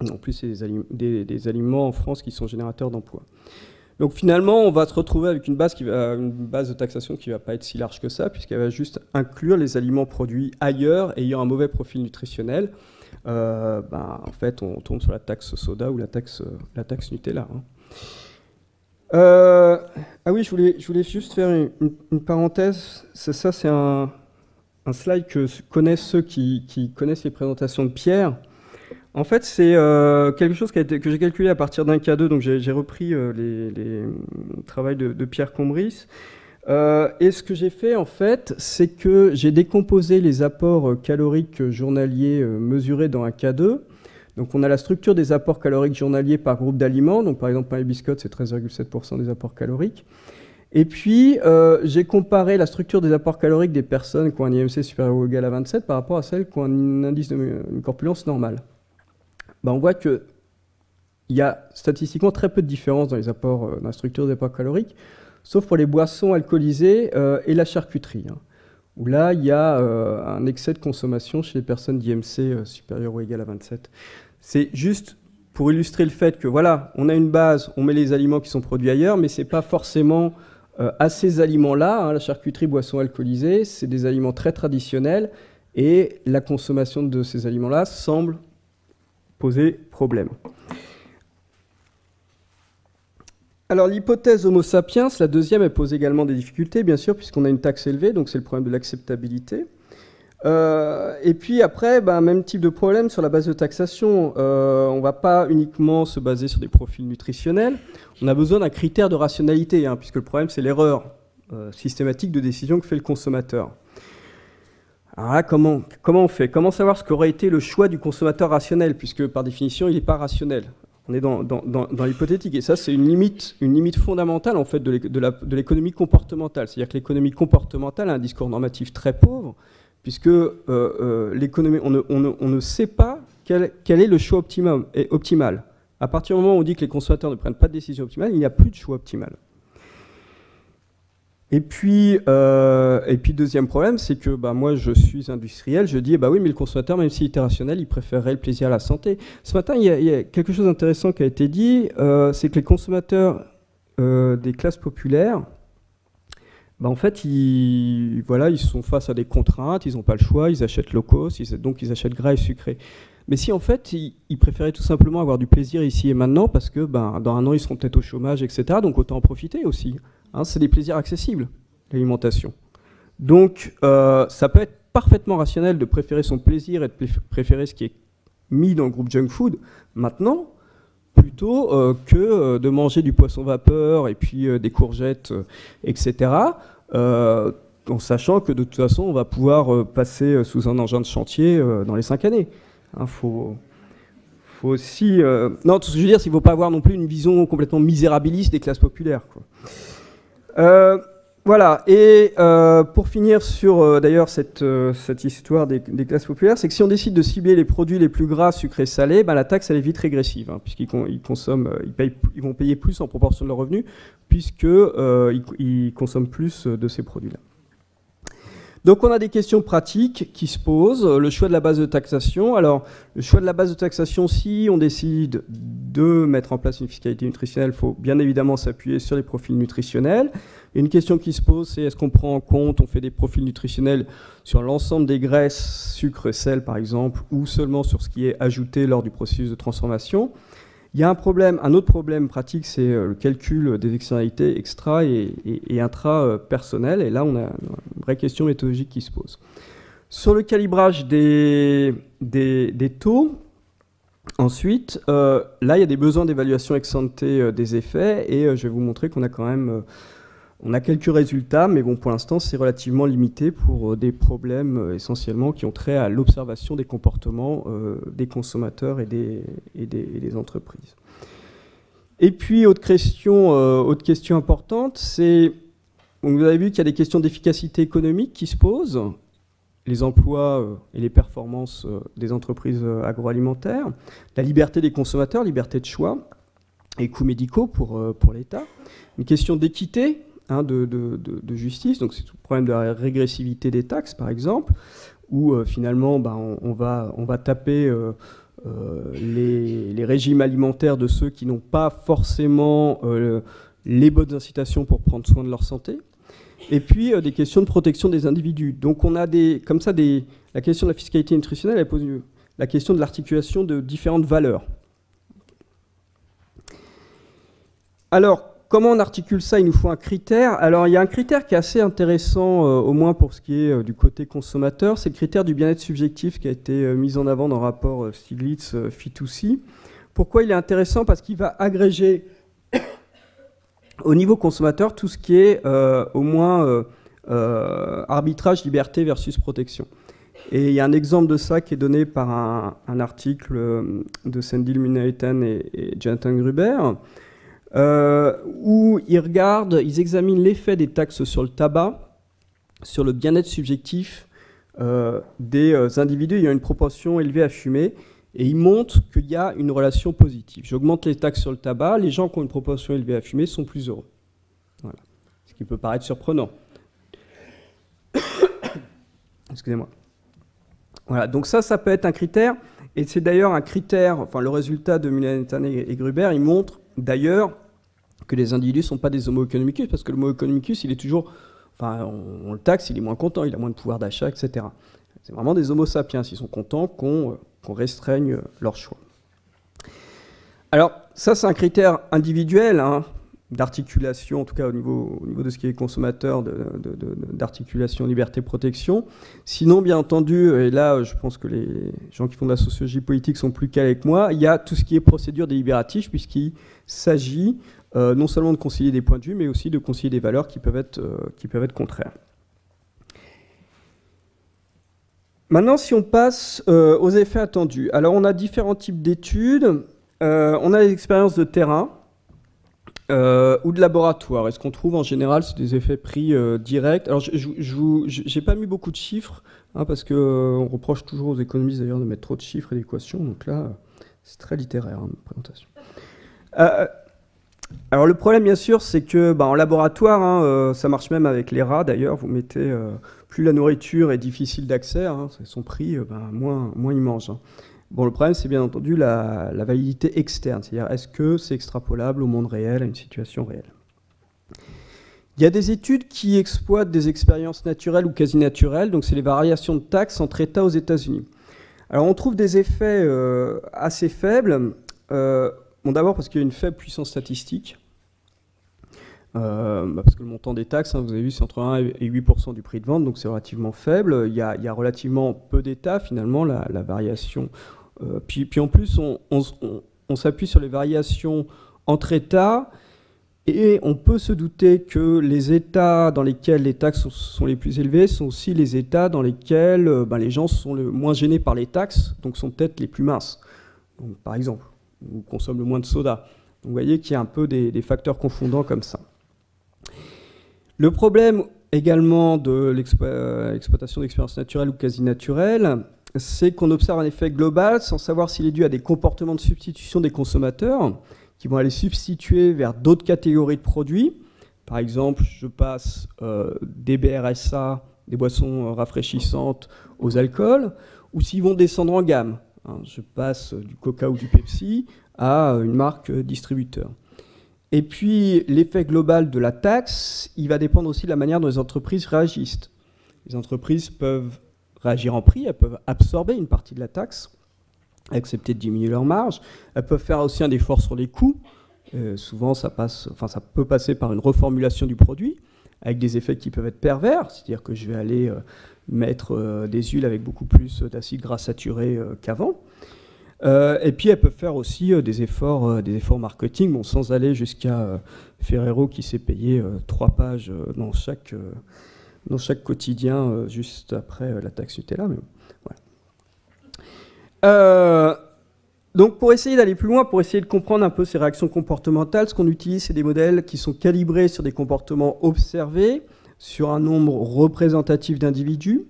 En plus c'est des aliments en France qui sont générateurs d'emplois. Donc finalement, on va se retrouver avec une base de taxation qui ne va pas être si large que ça, puisqu'elle va juste inclure les aliments produits ailleurs ayant un mauvais profil nutritionnel. En fait, on tombe sur la taxe soda ou la taxe Nutella. Hein. Ah oui, je voulais juste faire une parenthèse. Ça, c'est un slide que connaissent ceux qui connaissent les présentations de Pierre. En fait, c'est quelque chose que j'ai calculé à partir d'un cas 2, donc j'ai repris les travaux de Pierre Combris. Et ce que j'ai fait, en fait, c'est que j'ai décomposé les apports caloriques journaliers mesurés dans un cas 2. Donc on a la structure des apports caloriques journaliers par groupe d'aliments. Donc par exemple, pain et biscottes, c'est 13,7% des apports caloriques. Et puis, j'ai comparé la structure des apports caloriques des personnes qui ont un IMC supérieur ou égal à 27 par rapport à celles qui ont un indice de corpulence normal. On voit qu'il y a statistiquement très peu de différence dans dans la structure des apports caloriques, sauf pour les boissons alcoolisées et la charcuterie, hein, où là, il y a un excès de consommation chez les personnes d'IMC supérieur ou égal à 27. C'est juste pour illustrer le fait que, voilà, on a une base, on met les aliments qui sont produits ailleurs, mais ce n'est pas forcément à ces aliments-là, hein, la charcuterie, boissons alcoolisées, c'est des aliments très traditionnels, et la consommation de ces aliments-là semble poser problème. Alors l'hypothèse Homo sapiens, la deuxième, elle pose également des difficultés, bien sûr, puisqu'on a une taxe élevée, donc c'est le problème de l'acceptabilité. Et puis après, même type de problème sur la base de taxation. On ne va pas uniquement se baser sur des profils nutritionnels, on a besoin d'un critère de rationalité, hein, puisque le problème c'est l'erreur systématique de décision que fait le consommateur. Alors là, comment on fait? Comment savoir ce qu'aurait été le choix du consommateur rationnel, puisque par définition, il n'est pas rationnel. On est dans l'hypothétique. Et ça, c'est une limite fondamentale en fait, de l'économie comportementale. C'est-à-dire que l'économie comportementale a un discours normatif très pauvre, puisque l'économie, on ne sait pas quel est le choix optimal. À partir du moment où on dit que les consommateurs ne prennent pas de décision optimale, il n'y a plus de choix optimal. Et puis, deuxième problème, c'est que moi, je suis industriel, je dis, oui, mais le consommateur, même s'il était rationnel, il préférerait le plaisir à la santé. Ce matin, il y a quelque chose d'intéressant qui a été dit, c'est que les consommateurs des classes populaires, en fait, ils sont face à des contraintes, ils n'ont pas le choix, ils achètent low cost, donc ils achètent gras et sucré. Mais si, en fait, ils préféraient tout simplement avoir du plaisir ici et maintenant, parce que dans un an, ils seront peut-être au chômage, etc., donc autant en profiter aussi. Hein, c'est des plaisirs accessibles, l'alimentation. Donc, ça peut être parfaitement rationnel de préférer son plaisir et de préférer ce qui est mis dans le groupe junk food maintenant, plutôt que de manger du poisson vapeur et puis des courgettes, etc., en sachant que de toute façon, on va pouvoir passer sous un engin de chantier dans les 5 années. Hein, faut aussi... Non, tout ce que je veux dire, c'est qu'il ne faut pas avoir non plus une vision complètement misérabiliste des classes populaires, quoi. Voilà, et pour finir sur d'ailleurs cette histoire des classes populaires, c'est que si on décide de cibler les produits les plus gras, sucrés, salés, la taxe elle est vite régressive, hein, puisqu'ils vont payer plus en proportion de leurs revenus, puisqu'ils consomment plus de ces produits-là. Donc on a des questions pratiques qui se posent. Le choix de la base de taxation. Alors, le choix de la base de taxation, si on décide de mettre en place une fiscalité nutritionnelle, il faut bien évidemment s'appuyer sur les profils nutritionnels. Et une question qui se pose, c'est est-ce qu'on prend en compte, on fait des profils nutritionnels sur l'ensemble des graisses, sucre, sel par exemple, ou seulement sur ce qui est ajouté lors du processus de transformation? Il y a un autre problème pratique, c'est le calcul des externalités extra et intra-personnelles. Et là, on a une vraie question méthodologique qui se pose. Sur le calibrage des taux, ensuite, là, il y a des besoins d'évaluation ex-ante des effets. Et je vais vous montrer qu'on a quand même... on a quelques résultats, mais bon, pour l'instant, c'est relativement limité pour des problèmes essentiellement qui ont trait à l'observation des comportements des consommateurs et des entreprises. Et puis, autre question importante, c'est, vous avez vu qu'il y a des questions d'efficacité économique qui se posent, les emplois et les performances des entreprises agroalimentaires, la liberté des consommateurs, liberté de choix, et coûts médicaux pour l'État, une question d'équité, hein, de justice, donc c'est tout le problème de la régressivité des taxes, par exemple, où finalement on va taper les régimes alimentaires de ceux qui n'ont pas forcément les bonnes incitations pour prendre soin de leur santé, et puis des questions de protection des individus. Donc on a comme ça la question de la fiscalité nutritionnelle, elle pose la question de l'articulation de différentes valeurs. Alors, comment on articule ça? Il nous faut un critère. Alors, il y a un critère qui est assez intéressant, au moins pour ce qui est du côté consommateur, c'est le critère du bien-être subjectif qui a été mis en avant dans le rapport Stiglitz Fitoussi. Pourquoi il est intéressant? Parce qu'il va agréger au niveau consommateur tout ce qui est au moins arbitrage, liberté versus protection. Et il y a un exemple de ça qui est donné par un article de Sendil Munayetan et Jonathan Gruber, où ils examinent l'effet des taxes sur le tabac, sur le bien-être subjectif des individus ayant une proportion élevée à fumer, et ils montrent qu'il y a une relation positive. J'augmente les taxes sur le tabac, les gens qui ont une proportion élevée à fumer sont plus heureux. Voilà. Ce qui peut paraître surprenant. Excusez-moi. Voilà, donc ça peut être un critère, et c'est d'ailleurs un critère, enfin le résultat de Munayetan et Gruber, il montre d'ailleurs que les individus ne sont pas des homo economicus, parce que le homo economicus, il est toujours, enfin on le taxe, il est moins content, il a moins de pouvoir d'achat, etc. C'est vraiment des homo sapiens, ils sont contents qu'on restreigne leur choix. Alors ça c'est un critère individuel, hein, d'articulation, en tout cas au niveau de ce qui est consommateur, d'articulation liberté-protection. Sinon, bien entendu, et là je pense que les gens qui font de la sociologie politique sont plus calés que moi, il y a tout ce qui est procédure délibérative, puisqu'il s'agit non seulement de concilier des points de vue, mais aussi de concilier des valeurs qui peuvent être contraires. Maintenant, si on passe aux effets attendus. Alors, on a différents types d'études. On a les expériences de terrain, ou de laboratoire. Et ce qu'on trouve en général, c'est des effets pris directs. Alors, je n'ai pas mis beaucoup de chiffres, hein, parce qu'on reproche toujours aux économistes d'ailleurs de mettre trop de chiffres et d'équations. Donc là, c'est très littéraire, hein, ma présentation. Alors le problème, bien sûr, c'est que en laboratoire, hein, ça marche même avec les rats d'ailleurs. Vous mettez, plus la nourriture est difficile d'accès, hein, son prix, moins ils mangent. Hein. Bon, le problème, c'est bien entendu la validité externe, c'est-à-dire est-ce que c'est extrapolable au monde réel, à une situation réelle. Il y a des études qui exploitent des expériences naturelles ou quasi naturelles, donc c'est les variations de taxes entre États aux États-Unis. Alors on trouve des effets assez faibles, bon, d'abord parce qu'il y a une faible puissance statistique, parce que le montant des taxes, hein, vous avez vu, c'est entre 1 et 8% du prix de vente, donc c'est relativement faible. Il y a relativement peu d'États, finalement, la variation. Puis en plus, on s'appuie sur les variations entre États, et on peut se douter que les États dans lesquels les taxes sont les plus élevées sont aussi les États dans lesquels les gens sont le moins gênés par les taxes, donc sont peut-être les plus minces. Donc, par exemple, ou consomment le moins de soda. Donc, vous voyez qu'il y a un peu des facteurs confondants comme ça. Le problème également de l'exploitation d'expériences naturelles ou quasi naturelles, c'est qu'on observe un effet global sans savoir s'il est dû à des comportements de substitution des consommateurs qui vont aller substituer vers d'autres catégories de produits. Par exemple, je passe des BRSA, des boissons rafraîchissantes, aux alcools, ou s'ils vont descendre en gamme. Hein, je passe du Coca ou du Pepsi à une marque distributeur. Et puis, l'effet global de la taxe, il va dépendre aussi de la manière dont les entreprises réagissent. Les entreprises peuvent réagir en prix, elles peuvent absorber une partie de la taxe, accepter de diminuer leur marge. Elles peuvent faire aussi un effort sur les coûts. Souvent, ça peut passer par une reformulation du produit, avec des effets qui peuvent être pervers, c'est-à-dire que je vais aller mettre des huiles avec beaucoup plus d'acides gras saturés qu'avant. Et puis elles peuvent faire aussi des efforts marketing, bon, sans aller jusqu'à Ferrero qui s'est payé 3 pages dans chaque quotidien juste après la taxe Nutella. Mais voilà. Donc pour essayer d'aller plus loin, pour essayer de comprendre un peu ces réactions comportementales, ce qu'on utilise, c'est des modèles qui sont calibrés sur des comportements observés, sur un nombre représentatif d'individus,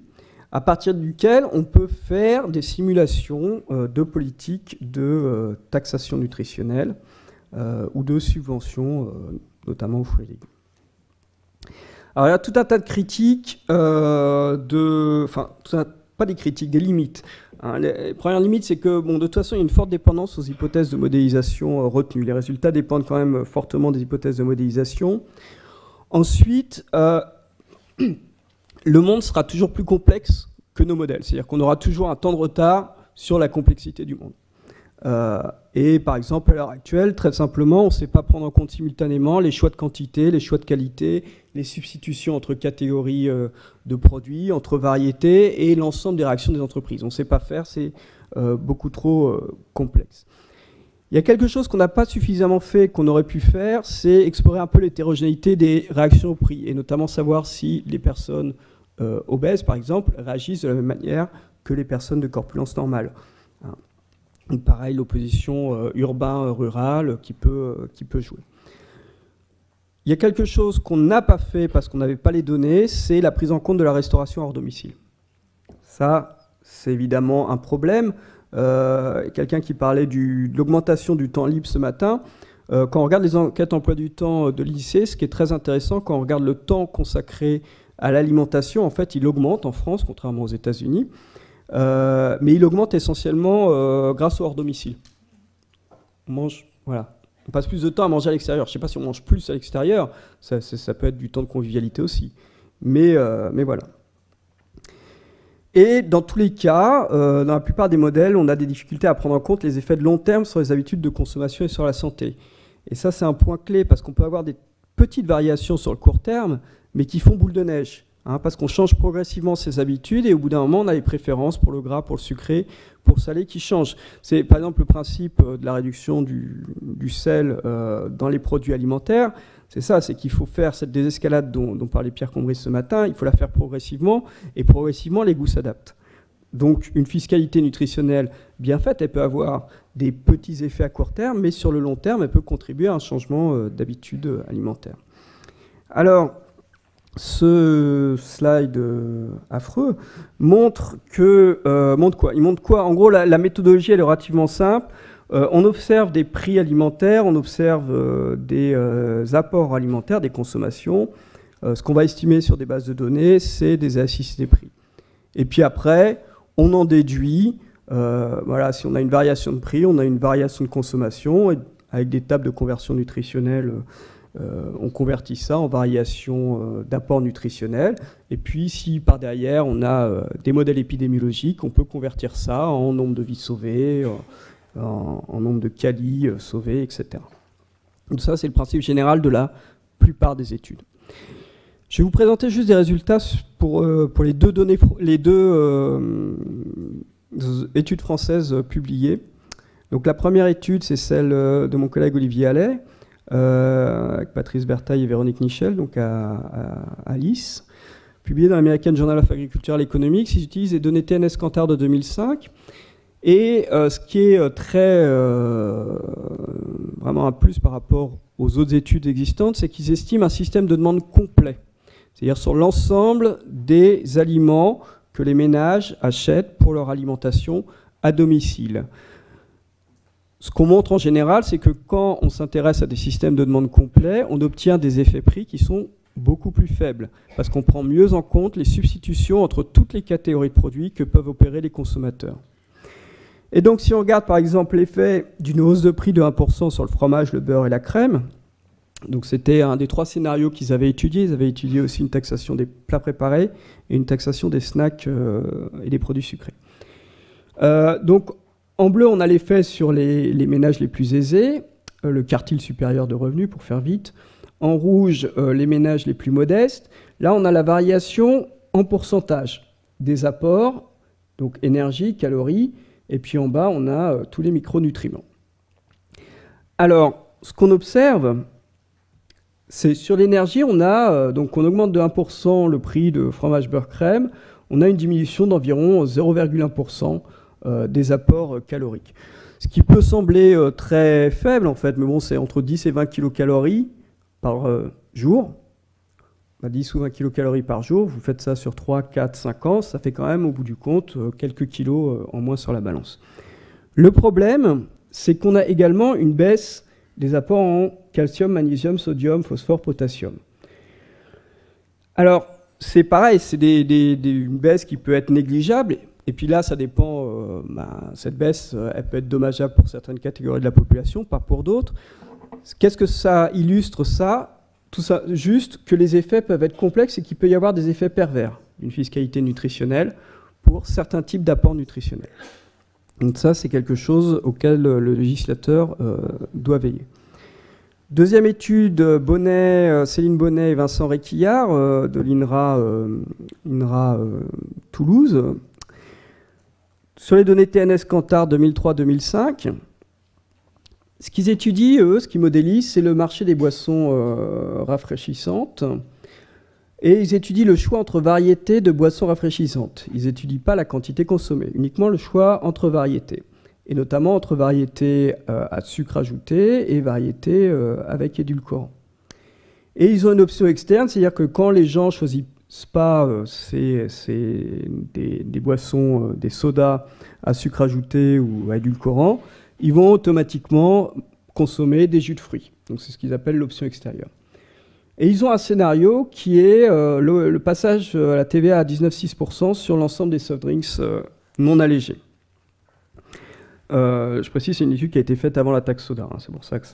à partir duquel on peut faire des simulations de politiques de taxation nutritionnelle ou de subventions, notamment aux fruits et légumes. Alors il y a tout un tas de critiques, pas des critiques, des limites Hein, les premières limites, c'est que bon, de toute façon, il y a une forte dépendance aux hypothèses de modélisation retenues. Les résultats dépendent quand même fortement des hypothèses de modélisation. Ensuite, le monde sera toujours plus complexe que nos modèles. C'est-à-dire qu'on aura toujours un temps de retard sur la complexité du monde. Et par exemple, à l'heure actuelle, très simplement, on ne sait pas prendre en compte simultanément les choix de quantité, les choix de qualité, les substitutions entre catégories de produits, entre variétés et l'ensemble des réactions des entreprises. On ne sait pas faire, c'est beaucoup trop complexe. Il y a quelque chose qu'on n'a pas suffisamment fait, qu'on aurait pu faire, c'est explorer un peu l'hétérogénéité des réactions au prix, et notamment savoir si les personnes obèses, par exemple, réagissent de la même manière que les personnes de corpulence normale. Donc, pareil, l'opposition urbain-rural qui peut jouer. Il y a quelque chose qu'on n'a pas fait parce qu'on n'avait pas les données, c'est la prise en compte de la restauration hors domicile. Ça, c'est évidemment un problème. Quelqu'un qui parlait de l'augmentation du temps libre ce matin. Quand on regarde les enquêtes emploi du temps de l'INSEE, ce qui est très intéressant, quand on regarde le temps consacré à l'alimentation, en fait, il augmente en France, contrairement aux États-Unis. Mais il augmente essentiellement grâce au hors domicile. On mange, voilà. On passe plus de temps à manger à l'extérieur. Je ne sais pas si on mange plus à l'extérieur, ça peut être du temps de convivialité aussi. Mais voilà. Et dans tous les cas, dans la plupart des modèles, on a des difficultés à prendre en compte les effets de long terme sur les habitudes de consommation et sur la santé. Et ça, c'est un point clé, parce qu'on peut avoir des petites variations sur le court terme, mais qui font boule de neige. Hein, parce qu'on change progressivement ses habitudes et au bout d'un moment, on a les préférences pour le gras, pour le sucré, pour le salé qui changent. C'est par exemple le principe de la réduction du sel dans les produits alimentaires. C'est ça, c'est qu'il faut faire cette désescalade dont parlait Pierre Combry ce matin, il faut la faire progressivement et progressivement, les goûts s'adaptent. Donc une fiscalité nutritionnelle bien faite, elle peut avoir des petits effets à court terme, mais sur le long terme, elle peut contribuer à un changement d'habitude alimentaire. Alors, ce slide affreux montre quoi? Il montre quoi? En gros, la méthodologie, elle est relativement simple. On observe des prix alimentaires, on observe des apports alimentaires, des consommations. Ce qu'on va estimer sur des bases de données, c'est des élasticités des prix. Et puis après, on en déduit, voilà, si on a une variation de prix, on a une variation de consommation, et avec des tables de conversion nutritionnelle, on convertit ça en variation d'apport nutritionnel. Et puis, si par derrière, on a des modèles épidémiologiques, on peut convertir ça en nombre de vies sauvées, en nombre de calis sauvés, etc. Donc ça, c'est le principe général de la plupart des études. Je vais vous présenter juste des résultats pour les deux études françaises publiées. Donc la première étude, c'est celle de mon collègue Olivier Allais, avec Patrice Bertaille et Véronique Nichel, donc à Nice, publiée dans l'American Journal of Agricultural Economics. Ils utilisent les données TNS Kantar de 2005. Et ce qui est vraiment un plus par rapport aux autres études existantes, c'est qu'ils estiment un système de demande complet, c'est-à-dire sur l'ensemble des aliments que les ménages achètent pour leur alimentation à domicile. Ce qu'on montre en général, c'est que quand on s'intéresse à des systèmes de demande complets, on obtient des effets prix qui sont beaucoup plus faibles, parce qu'on prend mieux en compte les substitutions entre toutes les catégories de produits que peuvent opérer les consommateurs. Et donc, si on regarde par exemple l'effet d'une hausse de prix de 1% sur le fromage, le beurre et la crème, donc c'était un des 3 scénarios qu'ils avaient étudiés. Ils avaient étudié aussi une taxation des plats préparés et une taxation des snacks et des produits sucrés. Donc, en bleu, on a l'effet sur les ménages les plus aisés, le quartile supérieur de revenus, pour faire vite. En rouge, les ménages les plus modestes. Là, on a la variation en pourcentage des apports, donc énergie, calories, et puis en bas, on a tous les micronutriments. Alors, ce qu'on observe, c'est sur l'énergie, donc on augmente de 1% le prix de fromage beurre crème, on a une diminution d'environ 0,1% des apports caloriques. Ce qui peut sembler très faible en fait, mais bon, c'est entre 10 et 20 kilocalories par jour. 10 ou 20 kilocalories par jour, vous faites ça sur 3, 4, 5 ans, ça fait quand même au bout du compte quelques kilos en moins sur la balance. Le problème, c'est qu'on a également une baisse des apports en calcium, magnésium, sodium, phosphore, potassium. Alors, c'est pareil, c'est une baisse qui peut être négligeable, Et puis là, ça dépend, cette baisse, elle peut être dommageable pour certaines catégories de la population, pas pour d'autres. Qu'est-ce que ça illustre, ça? Tout ça, juste que les effets peuvent être complexes et qu'il peut y avoir des effets pervers d'une fiscalité nutritionnelle pour certains types d'apports nutritionnels. Donc ça, c'est quelque chose auquel le législateur doit veiller. Deuxième étude, Céline Bonnet et Vincent Réquillard de l'INRA Toulouse. Sur les données TNS Kantar 2003-2005, ce qu'ils étudient, eux, ce qu'ils modélisent, c'est le marché des boissons rafraîchissantes. Et ils étudient le choix entre variétés de boissons rafraîchissantes. Ils n'étudient pas la quantité consommée, uniquement le choix entre variétés. Et notamment entre variétés à sucre ajouté et variétés avec édulcorant. Et ils ont une option externe, c'est-à-dire que quand les gens choisissent pas des boissons, des sodas à sucre ajouté ou à édulcorant, ils vont automatiquement consommer des jus de fruits. Donc c'est ce qu'ils appellent l'option extérieure. Et ils ont un scénario qui est le passage à la TVA à 19,6% sur l'ensemble des soft drinks non allégés. Je précise, c'est une étude qui a été faite avant la taxe soda. C'est pour ça que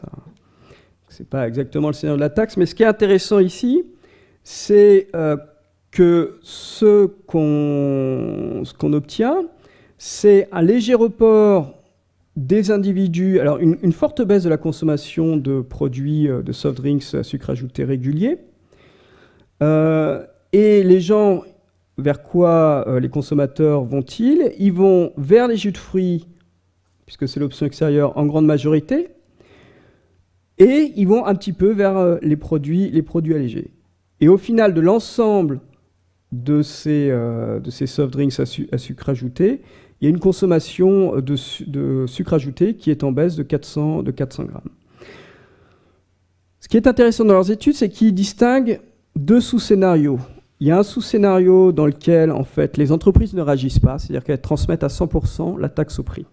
c'est pas exactement le scénario de la taxe. Mais ce qui est intéressant ici, c'est que ce qu'on obtient, c'est un léger report des individus, alors une forte baisse de la consommation de produits de soft drinks à sucre ajouté réguliers. Et les gens, vers quoi les consommateurs vont-ils? Ils vont vers les jus de fruits, puisque c'est l'option extérieure en grande majorité, et ils vont un petit peu vers les produits allégés. Et au final de l'ensemble de ces soft drinks à sucre ajouté, il y a une consommation de sucre ajouté qui est en baisse de 400 grammes. Ce qui est intéressant dans leurs études, c'est qu'ils distinguent deux sous-scénarios. Il y a un sous-scénario dans lequel, en fait, les entreprises ne réagissent pas, c'est-à-dire qu'elles transmettent à 100% la taxe au prix.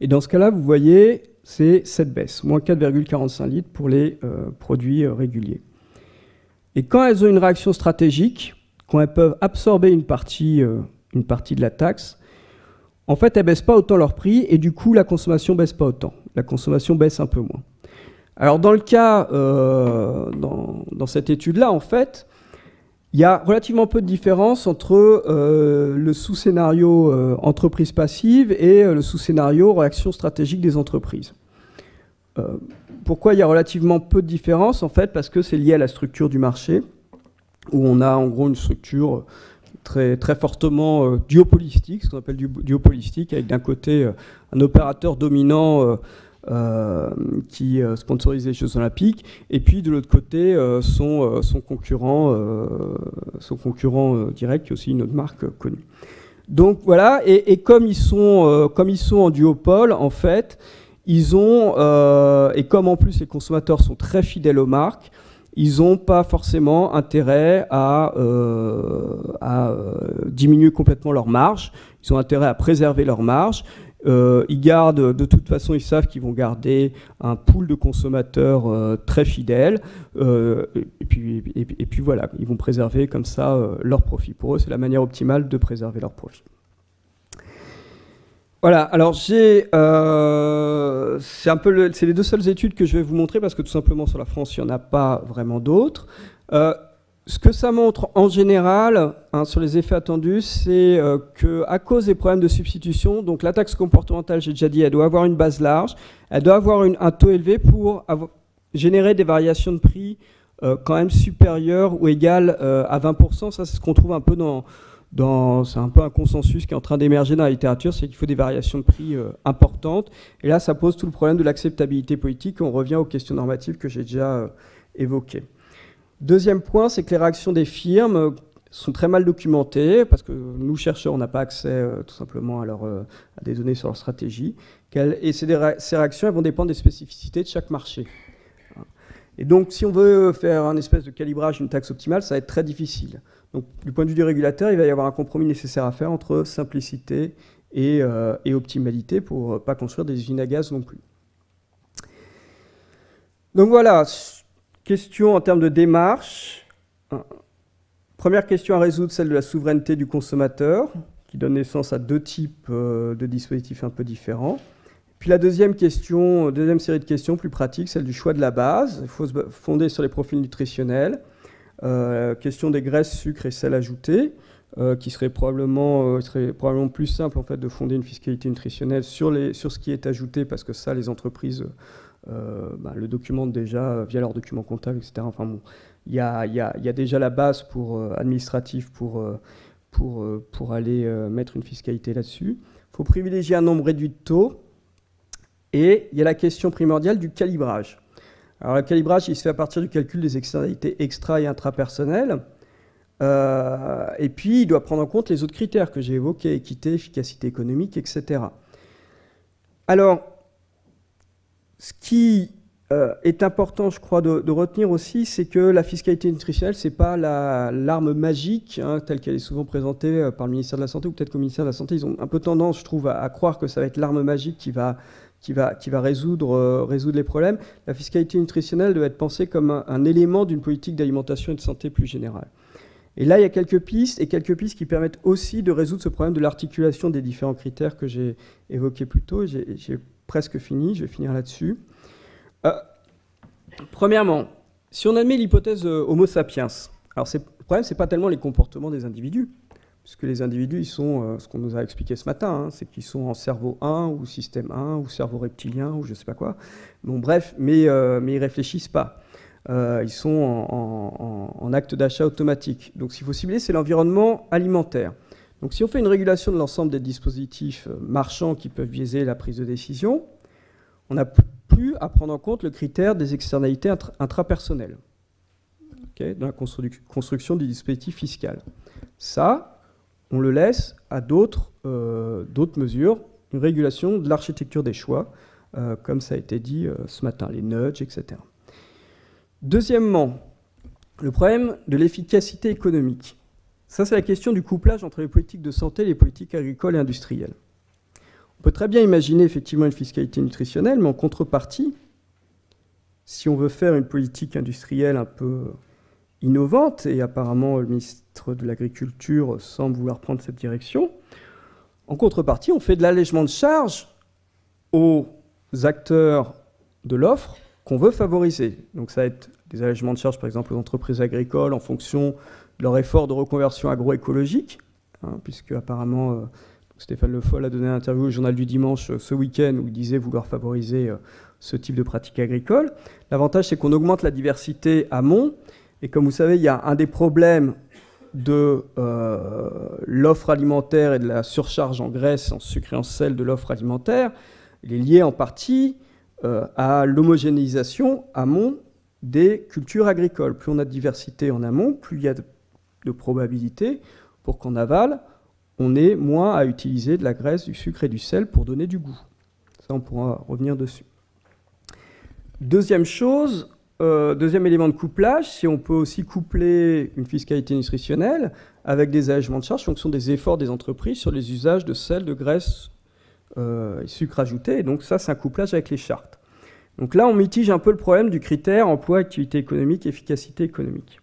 Et dans ce cas-là, vous voyez, c'est cette baisse, moins 4,45 litres pour les produits réguliers. Et quand elles ont une réaction stratégique, quand elles peuvent absorber une partie de la taxe, en fait, elles ne baissent pas autant leur prix et du coup, la consommation ne baisse pas autant. La consommation baisse un peu moins. Alors, dans le cas, dans cette étude-là, en fait, il y a relativement peu de différence entre le sous-scénario entreprise passive et le sous-scénario réaction stratégique des entreprises. Pourquoi il y a relativement peu de différence? En fait, parce que c'est lié à la structure du marché, où on a en gros une structure très, très fortement duopolistique, ce qu'on appelle duopolistique, avec d'un côté un opérateur dominant qui sponsorise les Jeux Olympiques, et puis de l'autre côté son concurrent direct, qui est aussi une autre marque connue. Donc voilà, et comme ils sont en duopole, en fait, ils ont, et comme en plus les consommateurs sont très fidèles aux marques, ils n'ont pas forcément intérêt à diminuer complètement leur marge, ils ont intérêt à préserver leur marge. Ils gardent, de toute façon, ils savent qu'ils vont garder un pool de consommateurs très fidèles. Et puis voilà, ils vont préserver comme ça leur profit. Pour eux, c'est la manière optimale de préserver leur profit. Voilà, alors c'est les deux seules études que je vais vous montrer parce que tout simplement sur la France, il n'y en a pas vraiment d'autres. Ce que ça montre en général, sur les effets attendus, c'est qu'à cause des problèmes de substitution, donc la taxe comportementale, j'ai déjà dit, elle doit avoir une base large, elle doit avoir un taux élevé pour générer des variations de prix quand même supérieures ou égales à 20%. Ça, c'est ce qu'on trouve un peu c'est un peu un consensus qui est en train d'émerger dans la littérature, c'est qu'il faut des variations de prix importantes. Et là, ça pose tout le problème de l'acceptabilité politique. On revient aux questions normatives que j'ai déjà évoquées. Deuxième point, c'est que les réactions des firmes sont très mal documentées, parce que nous, chercheurs, on n'a pas accès tout simplement à des données sur leur stratégie. Et ces réactions, elles vont dépendre des spécificités de chaque marché. Et donc, si on veut faire un espèce de calibrage d'une taxe optimale, ça va être très difficile. Donc, du point de vue du régulateur, il va y avoir un compromis nécessaire à faire entre simplicité et optimalité pour ne pas construire des usines à gaz non plus. Donc voilà, question en termes de démarche. Première question à résoudre, celle de la souveraineté du consommateur. qui donne naissance à deux types de dispositifs un peu différents. Puis la deuxième série de questions plus pratiques, celle du choix de la base. Il faut se fonder sur les profils nutritionnels. Question des graisses, sucres et sel ajoutés, qui serait probablement plus simple en fait, de fonder une fiscalité nutritionnelle sur ce qui est ajouté, parce que ça, les entreprises le documentent déjà via leurs documents comptables, etc. Enfin bon, il y a déjà la base administrative pour aller mettre une fiscalité là-dessus. Il faut privilégier un nombre réduit de taux. Et il y a la question primordiale du calibrage. Alors le calibrage, il se fait à partir du calcul des externalités extra- et intrapersonnelles. Et puis, il doit prendre en compte les autres critères que j'ai évoqués, équité, efficacité économique, etc. Alors, ce qui est important, je crois, de retenir aussi, c'est que la fiscalité nutritionnelle, ce n'est pas l'arme magique, telle qu'elle est souvent présentée par le ministère de la Santé, ou peut-être qu'au ministère de la Santé, ils ont un peu tendance, je trouve, à croire que ça va être l'arme magique qui va résoudre les problèmes. La fiscalité nutritionnelle doit être pensée comme un élément d'une politique d'alimentation et de santé plus générale. Et là, il y a quelques pistes qui permettent aussi de résoudre ce problème de l'articulation des différents critères que j'ai évoqués plus tôt. J'ai presque fini, je vais finir là-dessus. Premièrement, si on admet l'hypothèse Homo sapiens, alors le problème, ce n'est pas tellement les comportements des individus, puisque les individus, ils sont, ce qu'on nous a expliqué ce matin, c'est qu'ils sont en cerveau 1 ou système 1 ou cerveau reptilien ou je ne sais pas quoi. Bon, bref, mais ils ne réfléchissent pas. Ils sont en acte d'achat automatique. Donc, ce qu'il faut cibler, c'est l'environnement alimentaire. Donc, si on fait une régulation de l'ensemble des dispositifs marchands qui peuvent biaiser la prise de décision, on n'a plus à prendre en compte le critère des externalités intrapersonnelles dans la construction du dispositif fiscal. Ça, on le laisse à d'autres mesures, une régulation de l'architecture des choix, comme ça a été dit ce matin, les nudges, etc. Deuxièmement, le problème de l'efficacité économique. Ça, c'est la question du couplage entre les politiques de santé et les politiques agricoles et industrielles. On peut très bien imaginer effectivement une fiscalité nutritionnelle, mais en contrepartie, si on veut faire une politique industrielle un peu innovante, et apparemment le ministre de l'Agriculture semble vouloir prendre cette direction, en contrepartie, on fait de l'allègement de charges aux acteurs de l'offre qu'on veut favoriser. Donc ça va être des allègements de charges, par exemple, aux entreprises agricoles en fonction de leur effort de reconversion agroécologique, puisque apparemment Stéphane Le Foll a donné une interview au Journal du Dimanche ce week-end où il disait vouloir favoriser ce type de pratiques agricoles. L'avantage, c'est qu'on augmente la diversité amont. Et comme vous savez, il y a un des problèmes de l'offre alimentaire et de la surcharge en graisse, en sucre et en sel de l'offre alimentaire. Il est lié en partie à l'homogénéisation amont des cultures agricoles. Plus on a de diversité en amont, plus il y a de probabilité pour qu'en aval, on ait moins à utiliser de la graisse, du sucre et du sel pour donner du goût. Ça, on pourra revenir dessus. Deuxième chose, deuxième élément de couplage, si on peut aussi coupler une fiscalité nutritionnelle avec des allègements de charges en fonction des efforts des entreprises sur les usages de sel, de graisse et sucre ajouté. Et donc ça, c'est un couplage avec les chartes. Donc là, on mitige un peu le problème du critère emploi, activité économique, efficacité économique.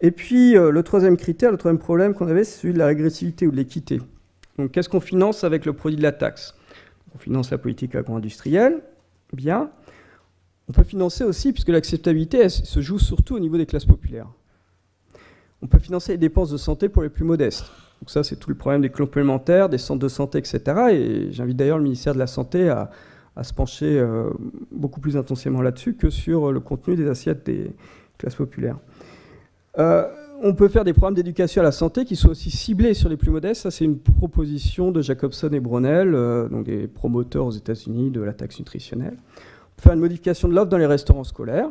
Et puis, le troisième critère, le troisième problème qu'on avait, c'est celui de la régressivité ou de l'équité. Donc, qu'est-ce qu'on finance avec le produit de la taxe? On finance la politique agro-industrielle, bien. On peut financer aussi, puisque l'acceptabilité, elle se joue surtout au niveau des classes populaires. On peut financer les dépenses de santé pour les plus modestes. Donc ça, c'est tout le problème des complémentaires, des centres de santé, etc. Et j'invite d'ailleurs le ministère de la Santé à se pencher beaucoup plus intensément là-dessus que sur le contenu des assiettes des classes populaires. On peut faire des programmes d'éducation à la santé qui soient aussi ciblés sur les plus modestes. Ça, c'est une proposition de Jacobson et Brownell, donc des promoteurs aux États-Unis de la taxe nutritionnelle. On peut faire une modification de l'offre dans les restaurants scolaires.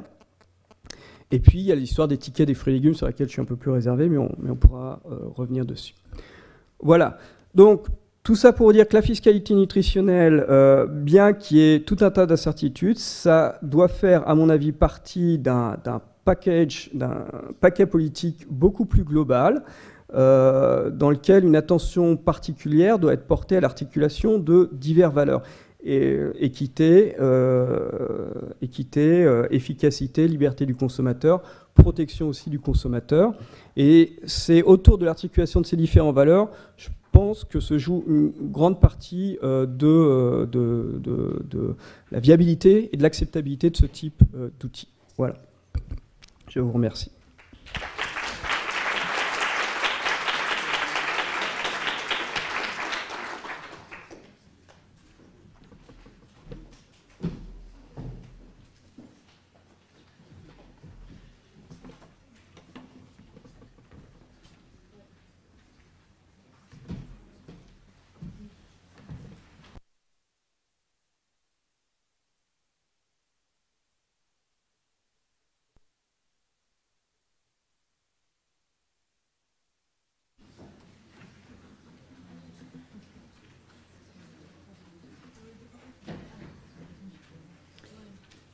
Et puis, il y a l'histoire des tickets des fruits et légumes sur laquelle je suis un peu plus réservé, mais on pourra revenir dessus. Voilà. Donc, tout ça pour dire que la fiscalité nutritionnelle, bien qu'il y ait tout un tas d'incertitudes, ça doit faire, à mon avis, partie d'un paquet politique beaucoup plus global, dans lequel une attention particulière doit être portée à l'articulation de diverses valeurs. Et équité, efficacité, liberté du consommateur, protection aussi du consommateur. Et c'est autour de l'articulation de ces différentes valeurs, je pense que se joue une grande partie de la viabilité et de l'acceptabilité de ce type d'outils. Voilà. Je vous remercie.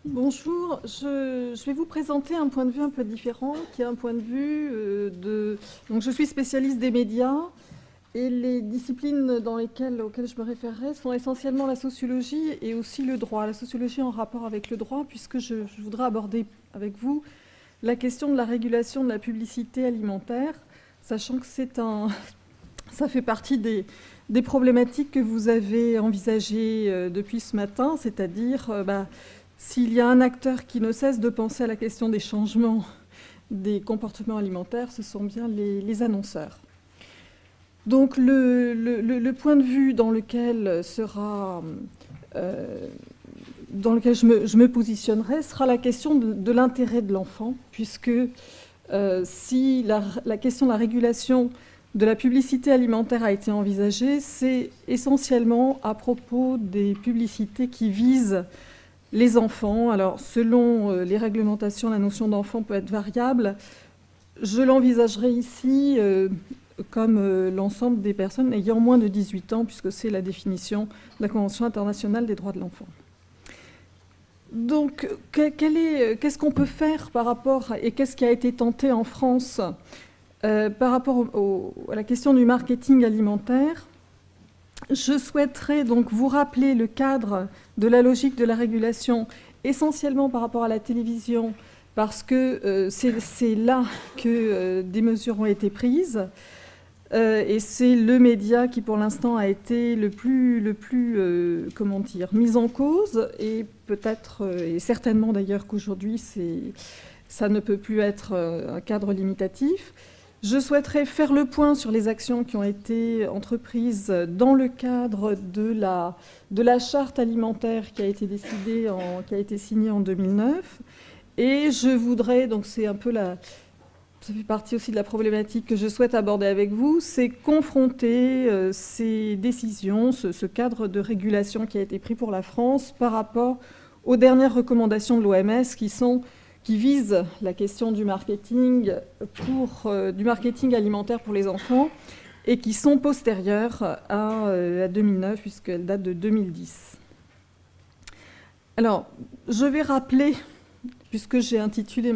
Bonjour, je vais vous présenter un point de vue un peu différent, qui est un point de vue Donc, je suis spécialiste des médias, et les disciplines auxquelles je me référerai sont essentiellement la sociologie et aussi le droit. La sociologie en rapport avec le droit, puisque je voudrais aborder avec vous la question de la régulation de la publicité alimentaire, sachant que ça fait partie des problématiques que vous avez envisagées depuis ce matin, c'est-à-dire s'il y a un acteur qui ne cesse de penser à la question des changements des comportements alimentaires, ce sont bien les annonceurs. Donc le point de vue dans lequel je me positionnerai sera la question de l'intérêt de l'enfant, puisque si la question de la régulation de la publicité alimentaire a été envisagée, c'est essentiellement à propos des publicités qui visent les enfants. Alors, selon les réglementations, la notion d'enfant peut être variable. Je l'envisagerai ici comme l'ensemble des personnes ayant moins de 18 ans, puisque c'est la définition de la Convention internationale des droits de l'enfant. Donc, qu'est-ce qu'on peut faire par rapport, et qu'est-ce qui a été tenté en France par rapport à la question du marketing alimentaire? Je souhaiterais donc vous rappeler le cadre de la logique de la régulation, essentiellement par rapport à la télévision, parce que c'est là que des mesures ont été prises, et c'est le média qui, pour l'instant, a été le plus mis en cause, et peut-être, et certainement d'ailleurs qu'aujourd'hui, ça ne peut plus être un cadre limitatif. Je souhaiterais faire le point sur les actions qui ont été entreprises dans le cadre de la charte alimentaire qui a été qui a été signée en 2009. Et je voudrais, donc c'est un peu ça fait partie aussi de la problématique que je souhaite aborder avec vous, c'est confronter ces décisions, ce cadre de régulation qui a été pris pour la France par rapport aux dernières recommandations de l'OMS qui vise la question du marketing alimentaire pour les enfants et qui sont postérieures à 2009, puisqu'elles datent de 2010. Alors, je vais rappeler, puisque j'ai intitulé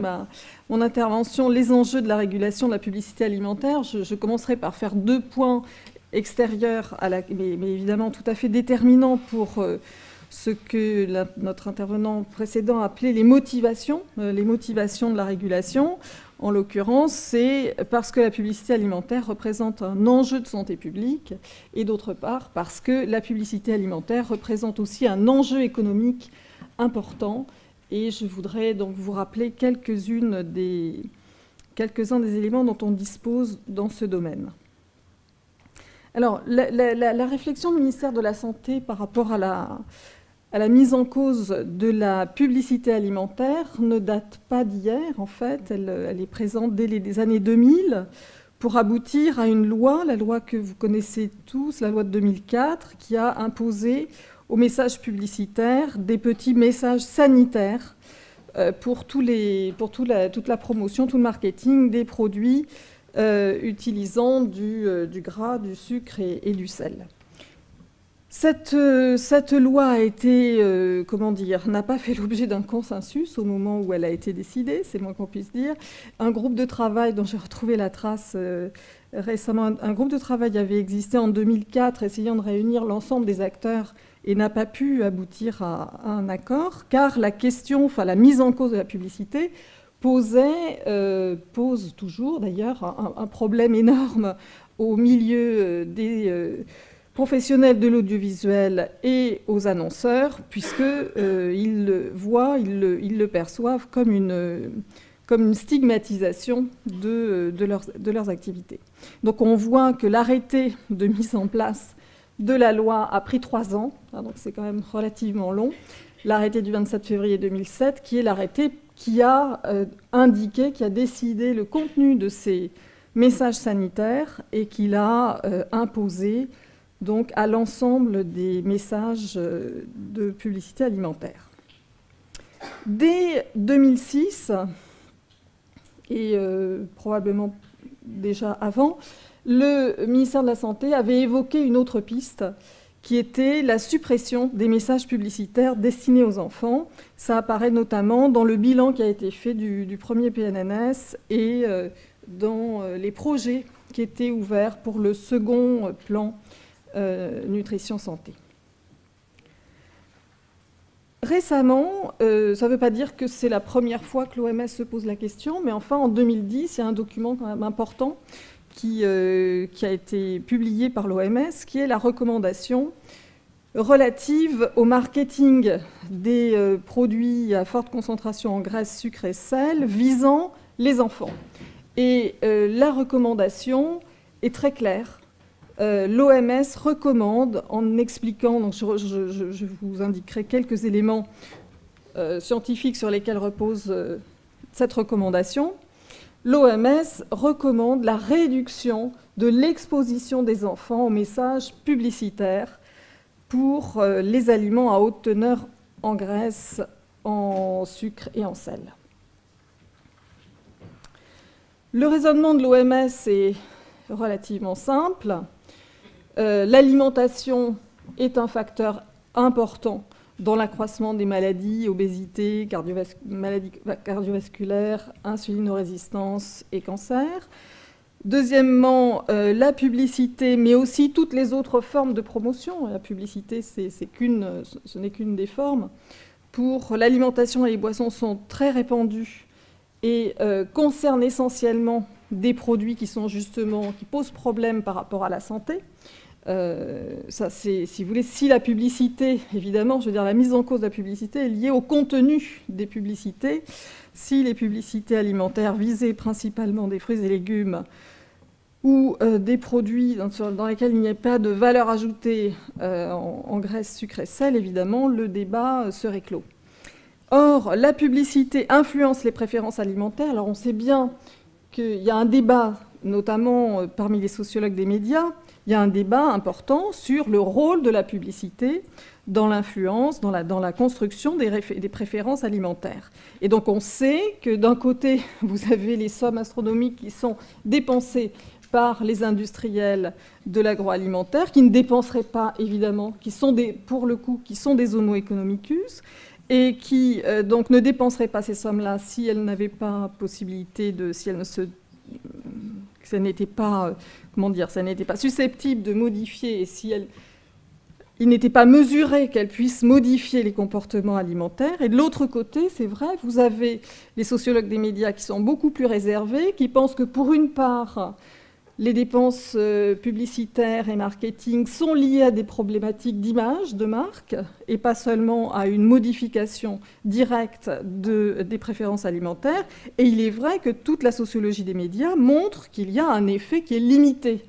mon intervention « Les enjeux de la régulation de la publicité alimentaire », je commencerai par faire 2 points extérieurs, mais évidemment tout à fait déterminants pour ce que notre intervenant précédent appelait les motivations de la régulation. En l'occurrence, c'est parce que la publicité alimentaire représente un enjeu de santé publique, et d'autre part parce que la publicité alimentaire représente aussi un enjeu économique important. Et je voudrais donc vous rappeler quelques-uns des éléments dont on dispose dans ce domaine. Alors, la réflexion du ministère de la Santé par rapport à la mise en cause de la publicité alimentaire ne date pas d'hier, en fait. Elle est présente dès les années 2000 pour aboutir à une loi, la loi que vous connaissez tous, la loi de 2004, qui a imposé aux messages publicitaires des petits messages sanitaires pour toute la promotion, tout le marketing des produits utilisant du gras, du sucre et du sel. Cette loi a été, n'a pas fait l'objet d'un consensus au moment où elle a été décidée, c'est le moins qu'on puisse dire. Un groupe de travail dont j'ai retrouvé la trace récemment, un groupe de travail avait existé en 2004, essayant de réunir l'ensemble des acteurs et n'a pas pu aboutir à un accord, car la mise en cause de la publicité pose toujours d'ailleurs un problème énorme au milieu des professionnels de l'audiovisuel et aux annonceurs, puisqu'ils le perçoivent comme une stigmatisation de leurs activités. Donc on voit que l'arrêté de mise en place de la loi a pris 3 ans, donc c'est quand même relativement long, l'arrêté du 27 février 2007, qui est l'arrêté qui a indiqué, qui a décidé le contenu de ces messages sanitaires et qui l'a imposé donc, à l'ensemble des messages de publicité alimentaire. Dès 2006, et probablement déjà avant, le ministère de la Santé avait évoqué une autre piste qui était la suppression des messages publicitaires destinés aux enfants. Ça apparaît notamment dans le bilan qui a été fait du premier PNNS et dans les projets qui étaient ouverts pour le second plan nutrition santé. Récemment, ça ne veut pas dire que c'est la première fois que l'OMS se pose la question, mais enfin en 2010, il y a un document quand même important qui a été publié par l'OMS, qui est la recommandation relative au marketing des produits à forte concentration en graisse, sucre et sel visant les enfants. Et la recommandation est très claire. L'OMS recommande, en expliquant, donc je vous indiquerai quelques éléments scientifiques sur lesquels repose cette recommandation. L'OMS recommande la réduction de l'exposition des enfants aux messages publicitaires pour les aliments à haute teneur en graisse, en sucre et en sel. Le raisonnement de l'OMS est relativement simple. L'alimentation est un facteur important dans l'accroissement des maladies, obésité, maladies cardiovasculaires, insulinorésistance et cancer. Deuxièmement, la publicité, mais aussi toutes les autres formes de promotion. La publicité, ce n'est qu'une des formes. Pour l'alimentation et les boissons sont très répandues et concernent essentiellement des produits qui posent problème par rapport à la santé. Ça, c'est, si vous voulez, si la publicité, évidemment, je veux dire, la mise en cause de la publicité est liée au contenu des publicités. Si les publicités alimentaires visaient principalement des fruits et légumes ou des produits dans lesquels il n'y a pas de valeur ajoutée en graisse, sucre et sel, évidemment, le débat serait clos. Or, la publicité influence les préférences alimentaires. Alors, on sait bien qu'il y a un débat, notamment parmi les sociologues des médias, il y a un débat important sur le rôle de la publicité dans l'influence, dans la construction des préférences alimentaires. Et donc on sait que d'un côté, vous avez les sommes astronomiques qui sont dépensées par les industriels de l'agroalimentaire, qui ne dépenseraient pas, évidemment, qui sont des homo economicus, et qui donc ne dépenseraient pas ces sommes-là si elles n'avaient pas possibilité si elles ne se... ça n'était pas, ça n'était pas susceptible de modifier, et si il n'était pas mesuré qu'elle puisse modifier les comportements alimentaires. Et de l'autre côté, c'est vrai, vous avez les sociologues des médias qui sont beaucoup plus réservés, qui pensent que pour une part, les dépenses publicitaires et marketing sont liées à des problématiques d'image, de marque, et pas seulement à une modification directe des préférences alimentaires. Et il est vrai que toute la sociologie des médias montre qu'il y a un effet qui est limité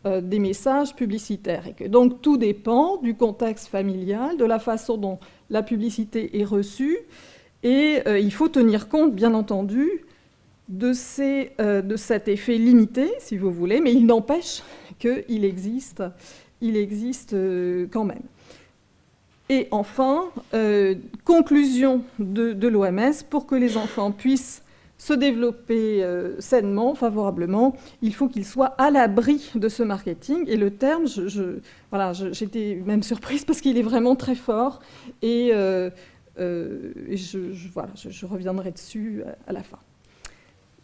des messages publicitaires, et que donc tout dépend du contexte familial, de la façon dont la publicité est reçue, et il faut tenir compte, bien entendu, de cet effet limité, si vous voulez, mais il n'empêche qu'il existe quand même. Et enfin, conclusion de l'OMS, pour que les enfants puissent se développer sainement, favorablement, il faut qu'ils soient à l'abri de ce marketing. Et le terme, j'étais même surprise parce qu'il est vraiment très fort, et je reviendrai dessus à la fin.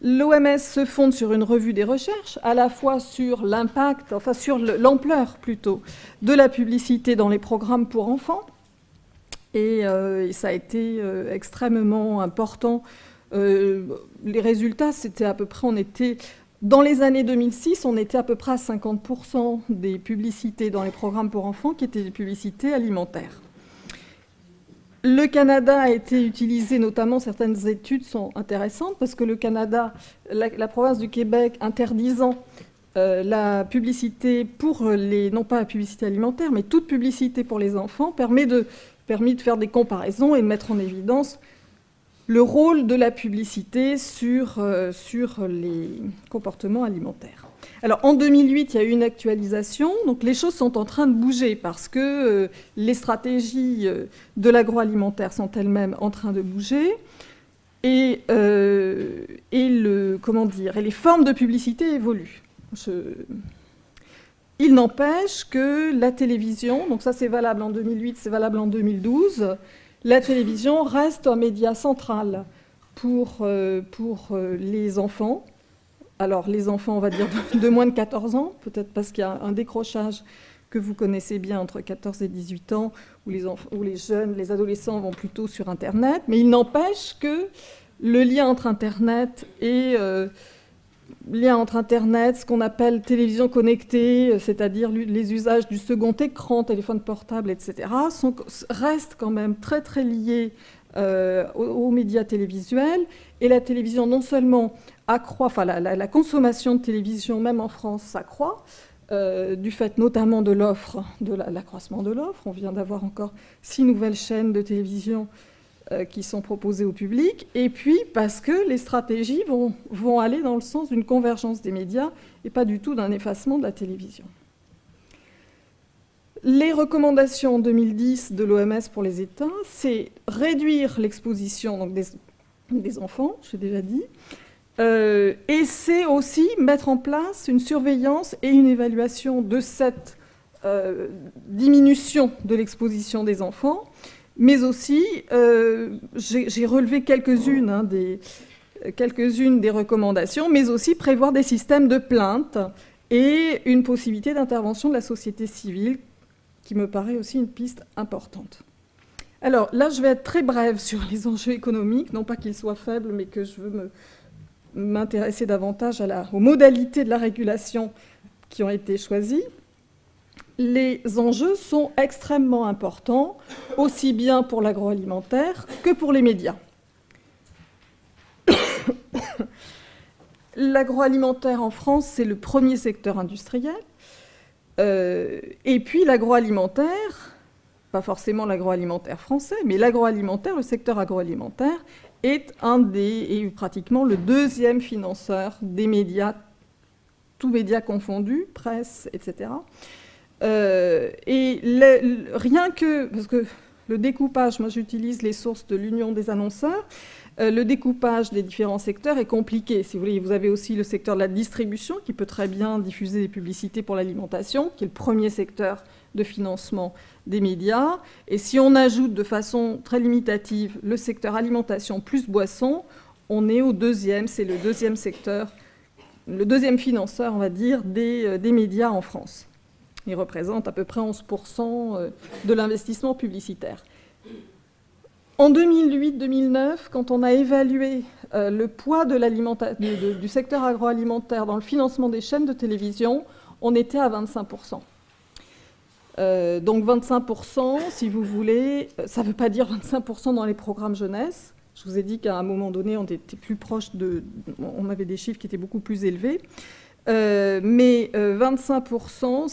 L'OMS se fonde sur une revue des recherches, à la fois sur l'impact, enfin sur l'ampleur plutôt, de la publicité dans les programmes pour enfants. Et ça a été extrêmement important. Les résultats, c'était à peu près, on était Dans les années 2006, on était à peu près à 50% des publicités dans les programmes pour enfants qui étaient des publicités alimentaires. Le Canada a été utilisé, notamment certaines études sont intéressantes, parce que le Canada, la province du Québec interdisant la publicité pour les, non pas la publicité alimentaire, mais toute publicité pour les enfants, permis de faire des comparaisons et de mettre en évidence le rôle de la publicité sur les comportements alimentaires. Alors, en 2008, il y a eu une actualisation. Donc, les choses sont en train de bouger parce que les stratégies de l'agroalimentaire sont elles-mêmes en train de bouger. Et les formes de publicité évoluent. Il n'empêche que la télévision, donc ça c'est valable en 2008, c'est valable en 2012, la télévision reste un média central pour les enfants. Alors les enfants, on va dire de moins de 14 ans, peut-être parce qu'il y a un décrochage que vous connaissez bien entre 14 et 18 ans, où les jeunes, les adolescents vont plutôt sur Internet. Mais il n'empêche que le lien entre Internet et ce qu'on appelle télévision connectée, c'est-à-dire les usages du second écran, téléphone portable, etc., restent quand même très très liés aux médias télévisuels. Et la télévision non seulement accroît, enfin la consommation de télévision, même en France, s'accroît, du fait notamment de l'offre, de l'accroissement de l'offre. On vient d'avoir encore 6 nouvelles chaînes de télévision qui sont proposées au public, et puis parce que les stratégies vont aller dans le sens d'une convergence des médias et pas du tout d'un effacement de la télévision. Les recommandations en 2010 de l'OMS pour les États, c'est réduire l'exposition donc des enfants, j'ai déjà dit, et c'est aussi mettre en place une surveillance et une évaluation de cette diminution de l'exposition des enfants, mais aussi, j'ai relevé quelques-unes des recommandations, mais aussi prévoir des systèmes de plainte et une possibilité d'intervention de la société civile, qui me paraît aussi une piste importante. Alors là, je vais être très brève sur les enjeux économiques, non pas qu'ils soient faibles, mais que je veux m'intéresser davantage aux modalités de la régulation qui ont été choisies. Les enjeux sont extrêmement importants, aussi bien pour l'agroalimentaire que pour les médias. L'agroalimentaire en France, c'est le premier secteur industriel. Et puis l'agroalimentaire, pas forcément l'agroalimentaire français, mais l'agroalimentaire, le secteur agroalimentaire, est pratiquement le deuxième financeur des médias, tous médias confondus, presse, etc. Rien que, parce que le découpage, moi j'utilise les sources de l'Union des annonceurs, le découpage des différents secteurs est compliqué. Si vous voulez, vous avez aussi le secteur de la distribution qui peut très bien diffuser des publicités pour l'alimentation, qui est le premier secteur de financement des médias. Et si on ajoute de façon très limitative le secteur alimentation plus boisson, on est au deuxième, c'est le deuxième secteur, le deuxième financeur, on va dire, des médias en France. Il représente à peu près 11% de l'investissement publicitaire. En 2008-2009, quand on a évalué le poids du secteur agroalimentaire dans le financement des chaînes de télévision, on était à 25%. Donc 25%, si vous voulez, ça ne veut pas dire 25% dans les programmes jeunesse. Je vous ai dit qu'à un moment donné, on était plus proche on avait des chiffres qui étaient beaucoup plus élevés. Mais 25%,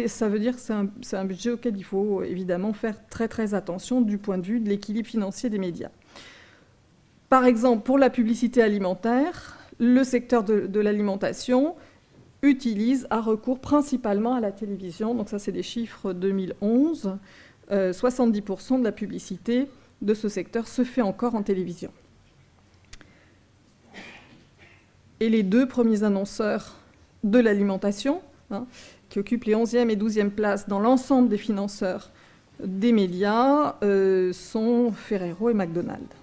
ça veut dire que c'est un budget auquel il faut évidemment faire très très attention du point de vue de l'équilibre financier des médias. Par exemple, pour la publicité alimentaire, le secteur de l'alimentation a recours principalement à la télévision. Donc ça, c'est des chiffres 2011. 70% de la publicité de ce secteur se fait encore en télévision. Et les deux premiers annonceurs de l'alimentation, qui occupent les 11e et 12e places dans l'ensemble des financeurs des médias, sont Ferrero et McDonald's.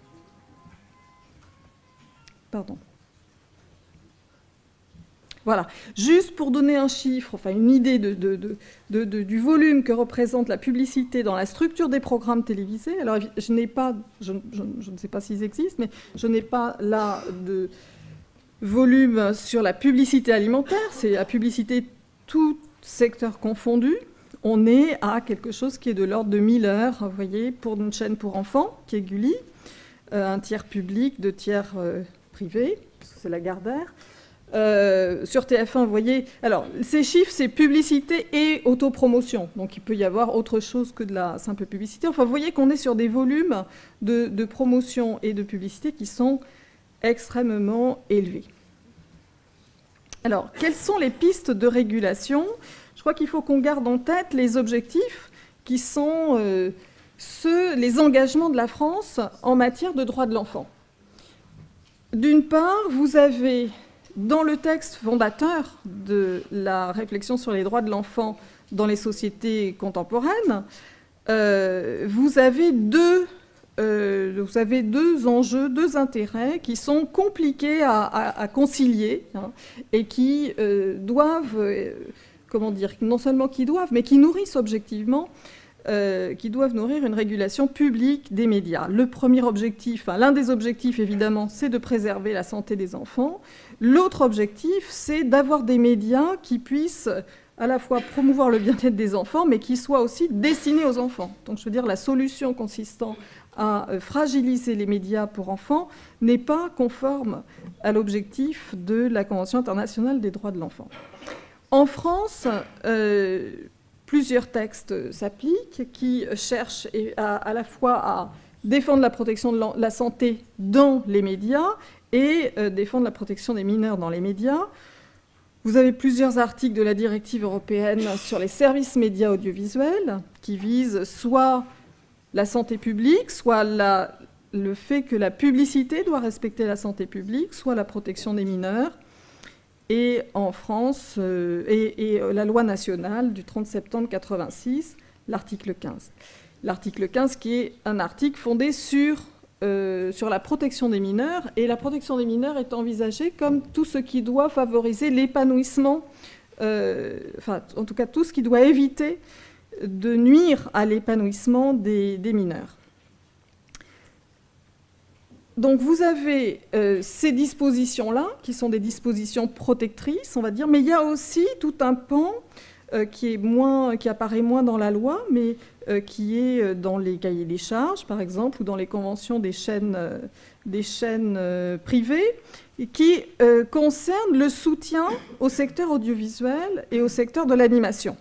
Pardon. Voilà. Juste pour donner un chiffre, enfin une idée du volume que représente la publicité dans la structure des programmes télévisés. Alors, je ne sais pas s'ils existent, mais je n'ai pas là volume sur la publicité alimentaire, c'est la publicité tout secteur confondu. On est à quelque chose qui est de l'ordre de 1000 heures, vous voyez, pour une chaîne pour enfants, qui est Gulli, un tiers public, 2 tiers privé, c'est Lagardère. Sur TF1, vous voyez, alors ces chiffres, c'est publicité et autopromotion, donc il peut y avoir autre chose que de la simple publicité. Enfin, vous voyez qu'on est sur des volumes de promotion et de publicité qui sont extrêmement élevés. Alors, quelles sont les pistes de régulation ? Je crois qu'il faut qu'on garde en tête les objectifs qui sont les engagements de la France en matière de droits de l'enfant. D'une part, vous avez, dans le texte fondateur de la réflexion sur les droits de l'enfant dans les sociétés contemporaines, vous avez deux enjeux, deux intérêts qui sont compliqués à concilier, hein, et qui doivent, comment dire, non seulement qui doivent, mais qui nourrissent objectivement, qui doivent nourrir une régulation publique des médias. Le premier objectif, l'un des objectifs évidemment, c'est de préserver la santé des enfants. L'autre objectif, c'est d'avoir des médias qui puissent à la fois promouvoir le bien-être des enfants, mais qui soient aussi destinés aux enfants. Donc je veux dire, la solution consistant à fragiliser les médias pour enfants n'est pas conforme à l'objectif de la Convention internationale des droits de l'enfant. En France, plusieurs textes s'appliquent qui cherchent à la fois à défendre la protection de la santé dans les médias et défendre la protection des mineurs dans les médias. Vous avez plusieurs articles de la directive européenne sur les services médias audiovisuels qui visent soit la santé publique, soit le fait que la publicité doit respecter la santé publique, soit la protection des mineurs. Et en France, la loi nationale du 30 septembre 1986, l'article 15. L'article 15 qui est un article fondé sur la protection des mineurs, et la protection des mineurs est envisagée comme tout ce qui doit favoriser l'épanouissement, en tout cas tout ce qui doit éviter de nuire à l'épanouissement des mineurs. Donc vous avez ces dispositions-là, qui sont des dispositions protectrices, on va dire, mais il y a aussi tout un pan qui apparaît moins dans la loi, mais qui est dans les cahiers des charges, par exemple, ou dans les conventions des chaînes privées, et qui concerne le soutien au secteur audiovisuel et au secteur de l'animation.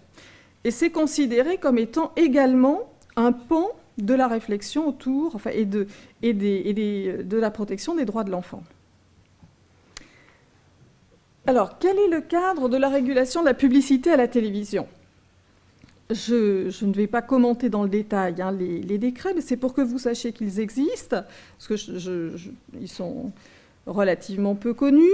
Et c'est considéré comme étant également un pan de la réflexion autour, de la protection des droits de l'enfant. Alors, quel est le cadre de la régulation de la publicité à la télévision ? Je ne vais pas commenter dans le détail les décrets, mais c'est pour que vous sachiez qu'ils existent, parce que ils sont relativement peu connus.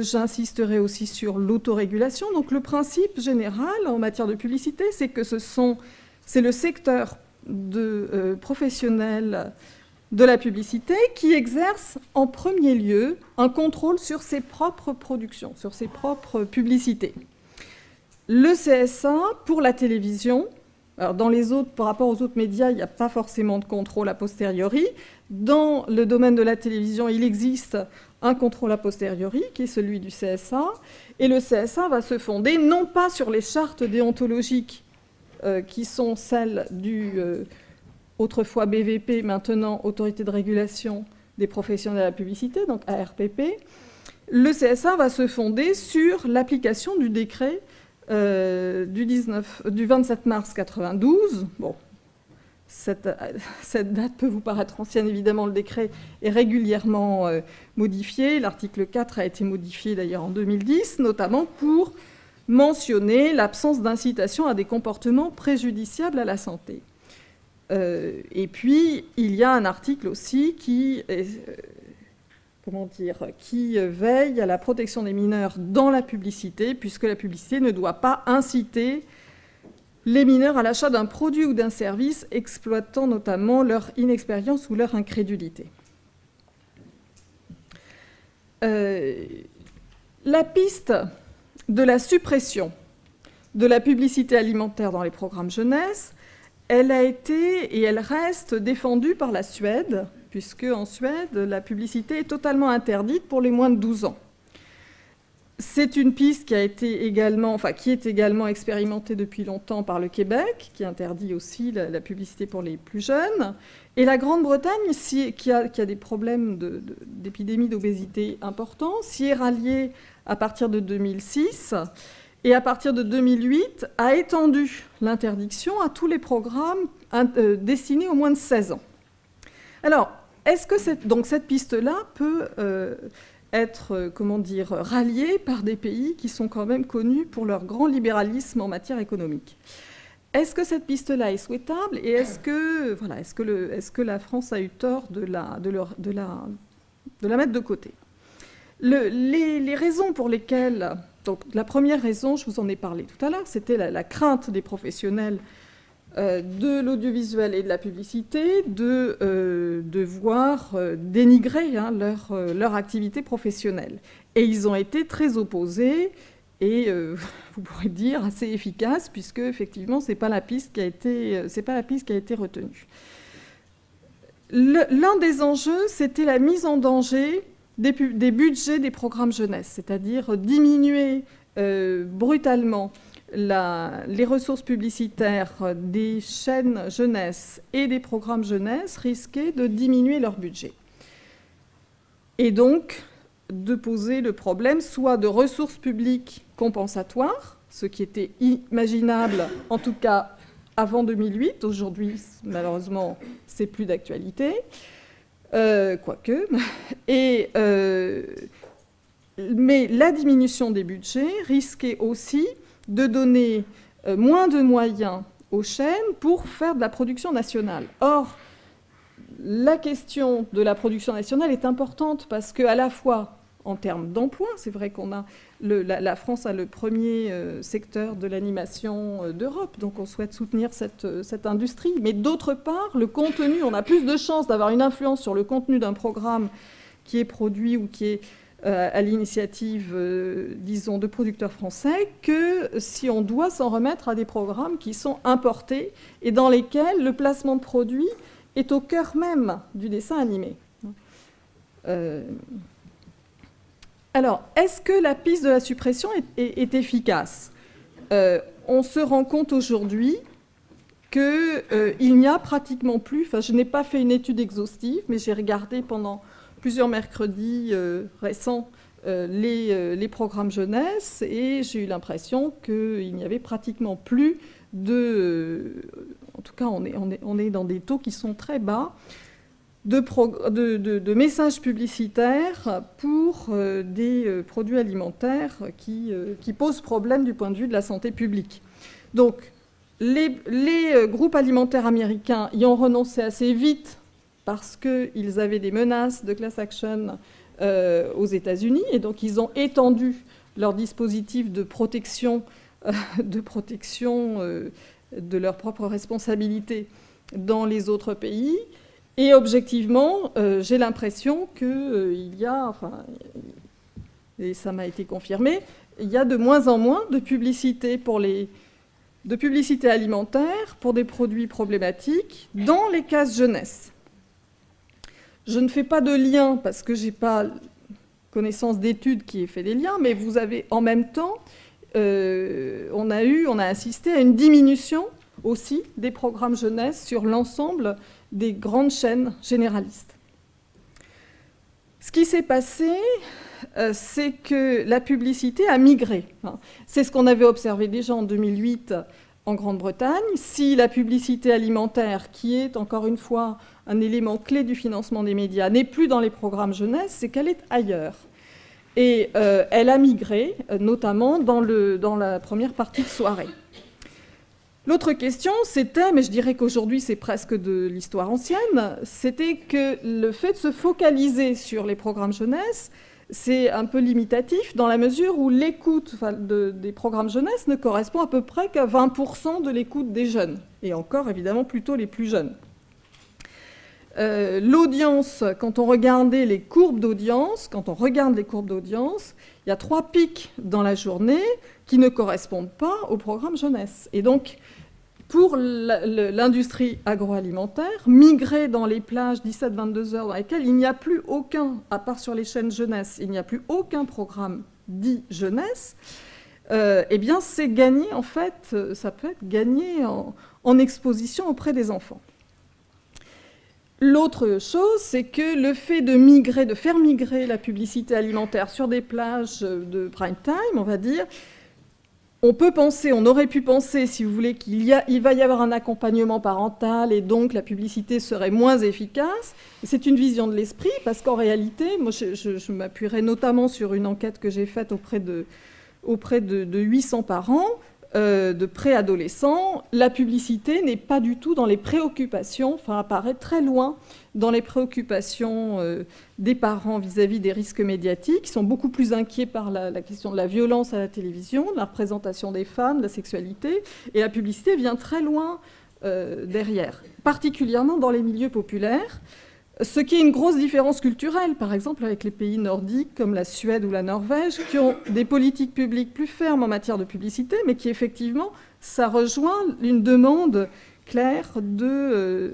J'insisterai aussi sur l'autorégulation. Donc, le principe général en matière de publicité, c'est que c'est le secteur professionnel de la publicité qui exerce en premier lieu un contrôle sur ses propres productions, sur ses propres publicités. Le CSA, pour la télévision, alors par rapport aux autres médias, il n'y a pas forcément de contrôle a posteriori. Dans le domaine de la télévision, il existe un contrôle a posteriori, qui est celui du CSA, et le CSA va se fonder non pas sur les chartes déontologiques qui sont celles du autrefois BVP, maintenant Autorité de régulation des professionnels de la publicité, donc ARPP. Le CSA va se fonder sur l'application du décret du 27 mars 1992. Bon, cette date peut vous paraître ancienne, évidemment, le décret est régulièrement modifié. L'article 4 a été modifié d'ailleurs en 2010, notamment pour mentionner l'absence d'incitation à des comportements préjudiciables à la santé. Et puis, il y a un article aussi qui veille à la protection des mineurs dans la publicité, puisque la publicité ne doit pas inciter les mineurs à l'achat d'un produit ou d'un service exploitant notamment leur inexpérience ou leur incrédulité. La piste de la suppression de la publicité alimentaire dans les programmes jeunesse, elle a été et elle reste défendue par la Suède, puisque en Suède, la publicité est totalement interdite pour les moins de 12 ans. C'est une piste qui est également expérimentée depuis longtemps par le Québec, qui interdit aussi la publicité pour les plus jeunes. Et la Grande-Bretagne, qui a des problèmes d'épidémie d'obésité importants, s'y est ralliée à partir de 2006 et à partir de 2008 a étendu l'interdiction à tous les programmes destinés aux moins de 16 ans. Alors, est-ce que cette piste-là peut être, ralliée par des pays qui sont quand même connus pour leur grand libéralisme en matière économique? Est-ce que cette piste-là est souhaitable et est-ce que la France a eu tort de la mettre de côté? Les raisons pour lesquelles... Donc, la première raison, je vous en ai parlé tout à l'heure, c'était la crainte des professionnels de l'audiovisuel et de la publicité de voir dénigrer leur activité professionnelle. Et ils ont été très opposés et, vous pourrez dire, assez efficaces, puisque, effectivement, ce n'est pas la piste qui a été retenue. L'un des enjeux, c'était la mise en danger des budgets des programmes jeunesse, c'est-à-dire diminuer brutalement les ressources publicitaires des chaînes jeunesse et des programmes jeunesse risquaient de diminuer leur budget. Et donc, de poser le problème soit de ressources publiques compensatoires, ce qui était imaginable, en tout cas avant 2008. Aujourd'hui, malheureusement, c'est plus d'actualité. Quoique. Mais la diminution des budgets risquait aussi de donner moins de moyens aux chaînes pour faire de la production nationale. Or, la question de la production nationale est importante parce qu'à la fois en termes d'emploi, c'est vrai qu'on a la France a le premier secteur de l'animation d'Europe, donc on souhaite soutenir cette industrie. Mais d'autre part, le contenu, on a plus de chances d'avoir une influence sur le contenu d'un programme qui est produit ou qui est à l'initiative, disons, de producteurs français, que si on doit s'en remettre à des programmes qui sont importés et dans lesquels le placement de produits est au cœur même du dessin animé. Alors, est-ce que la piste de la suppression est efficace? On se rend compte aujourd'hui qu'il n'y a pratiquement plus... Enfin, je n'ai pas fait une étude exhaustive, mais j'ai regardé pendant plusieurs mercredis récents les programmes jeunesse et j'ai eu l'impression qu'il n'y avait pratiquement plus de... En tout cas, on est dans des taux qui sont très bas de messages publicitaires pour des produits alimentaires qui posent problème du point de vue de la santé publique. Donc, les groupes alimentaires américains y ont renoncé assez vite parce qu'ils avaient des menaces de class action aux États-Unis, et donc ils ont étendu leur dispositif de protection de leur propre responsabilité dans les autres pays. Et objectivement, j'ai l'impression qu'il y a, et ça m'a été confirmé, il y a de moins en moins de publicité alimentaire pour des produits problématiques dans les cases jeunesse. Je ne fais pas de lien parce que je n'ai pas connaissance d'études qui aient fait des liens, mais vous avez en même temps, on a assisté à une diminution aussi des programmes jeunesse sur l'ensemble des grandes chaînes généralistes. Ce qui s'est passé, c'est que la publicité a migré. C'est ce qu'on avait observé déjà en 2008 en Grande-Bretagne. Si la publicité alimentaire, qui est encore une fois un élément clé du financement des médias, n'est plus dans les programmes jeunesse, c'est qu'elle est ailleurs. Et elle a migré, notamment dans la première partie de soirée. L'autre question, c'était, mais je dirais qu'aujourd'hui c'est presque de l'histoire ancienne, c'était que le fait de se focaliser sur les programmes jeunesse, c'est un peu limitatif dans la mesure où l'écoute des programmes jeunesse ne correspond à peu près qu'à 20% de l'écoute des jeunes, et encore évidemment plutôt les plus jeunes. L'audience, quand on regarde les courbes d'audience, il y a 3 pics dans la journée qui ne correspondent pas au programme jeunesse. Et donc, pour l'industrie agroalimentaire, migrer dans les plages 17-22 heures dans lesquelles il n'y a plus aucun, à part sur les chaînes jeunesse, il n'y a plus aucun programme dit jeunesse, eh bien c'est gagné, en fait, ça peut être gagné en exposition auprès des enfants. L'autre chose, c'est que le fait de faire migrer la publicité alimentaire sur des plages de prime time, on va dire, on aurait pu penser, si vous voulez, il va y avoir un accompagnement parental et donc la publicité serait moins efficace. C'est une vision de l'esprit parce qu'en réalité, moi je m'appuierai notamment sur une enquête que j'ai faite auprès de 800 parents, de préadolescents. La publicité n'est pas du tout dans les préoccupations, enfin apparaît très loin dans les préoccupations des parents vis-à-vis des risques médiatiques. Ils sont beaucoup plus inquiets par la question de la violence à la télévision, de la représentation des femmes, de la sexualité, et la publicité vient très loin derrière, particulièrement dans les milieux populaires, ce qui est une grosse différence culturelle, par exemple avec les pays nordiques comme la Suède ou la Norvège, qui ont des politiques publiques plus fermes en matière de publicité, mais qui effectivement, ça rejoint une demande claire des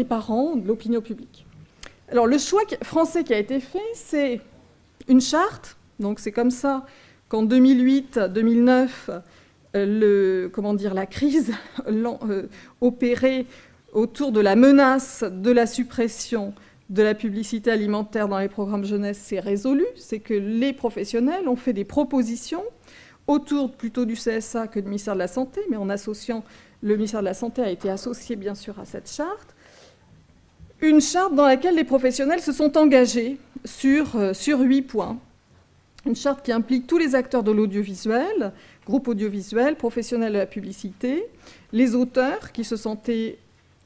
parents, de l'opinion publique. Alors le choix français qui a été fait, c'est une charte, donc c'est comme ça qu'en 2008-2009, la crise opérée autour de la menace de la suppression de la publicité alimentaire dans les programmes jeunesse s'est résolue. C'est que les professionnels ont fait des propositions autour plutôt du CSA que du ministère de la Santé, mais en associant, le ministère de la Santé a été associé bien sûr à cette charte. Une charte dans laquelle les professionnels se sont engagés sur 8 points. Une charte qui implique tous les acteurs de l'audiovisuel, groupes audiovisuels, professionnels de la publicité, les auteurs qui se sentaient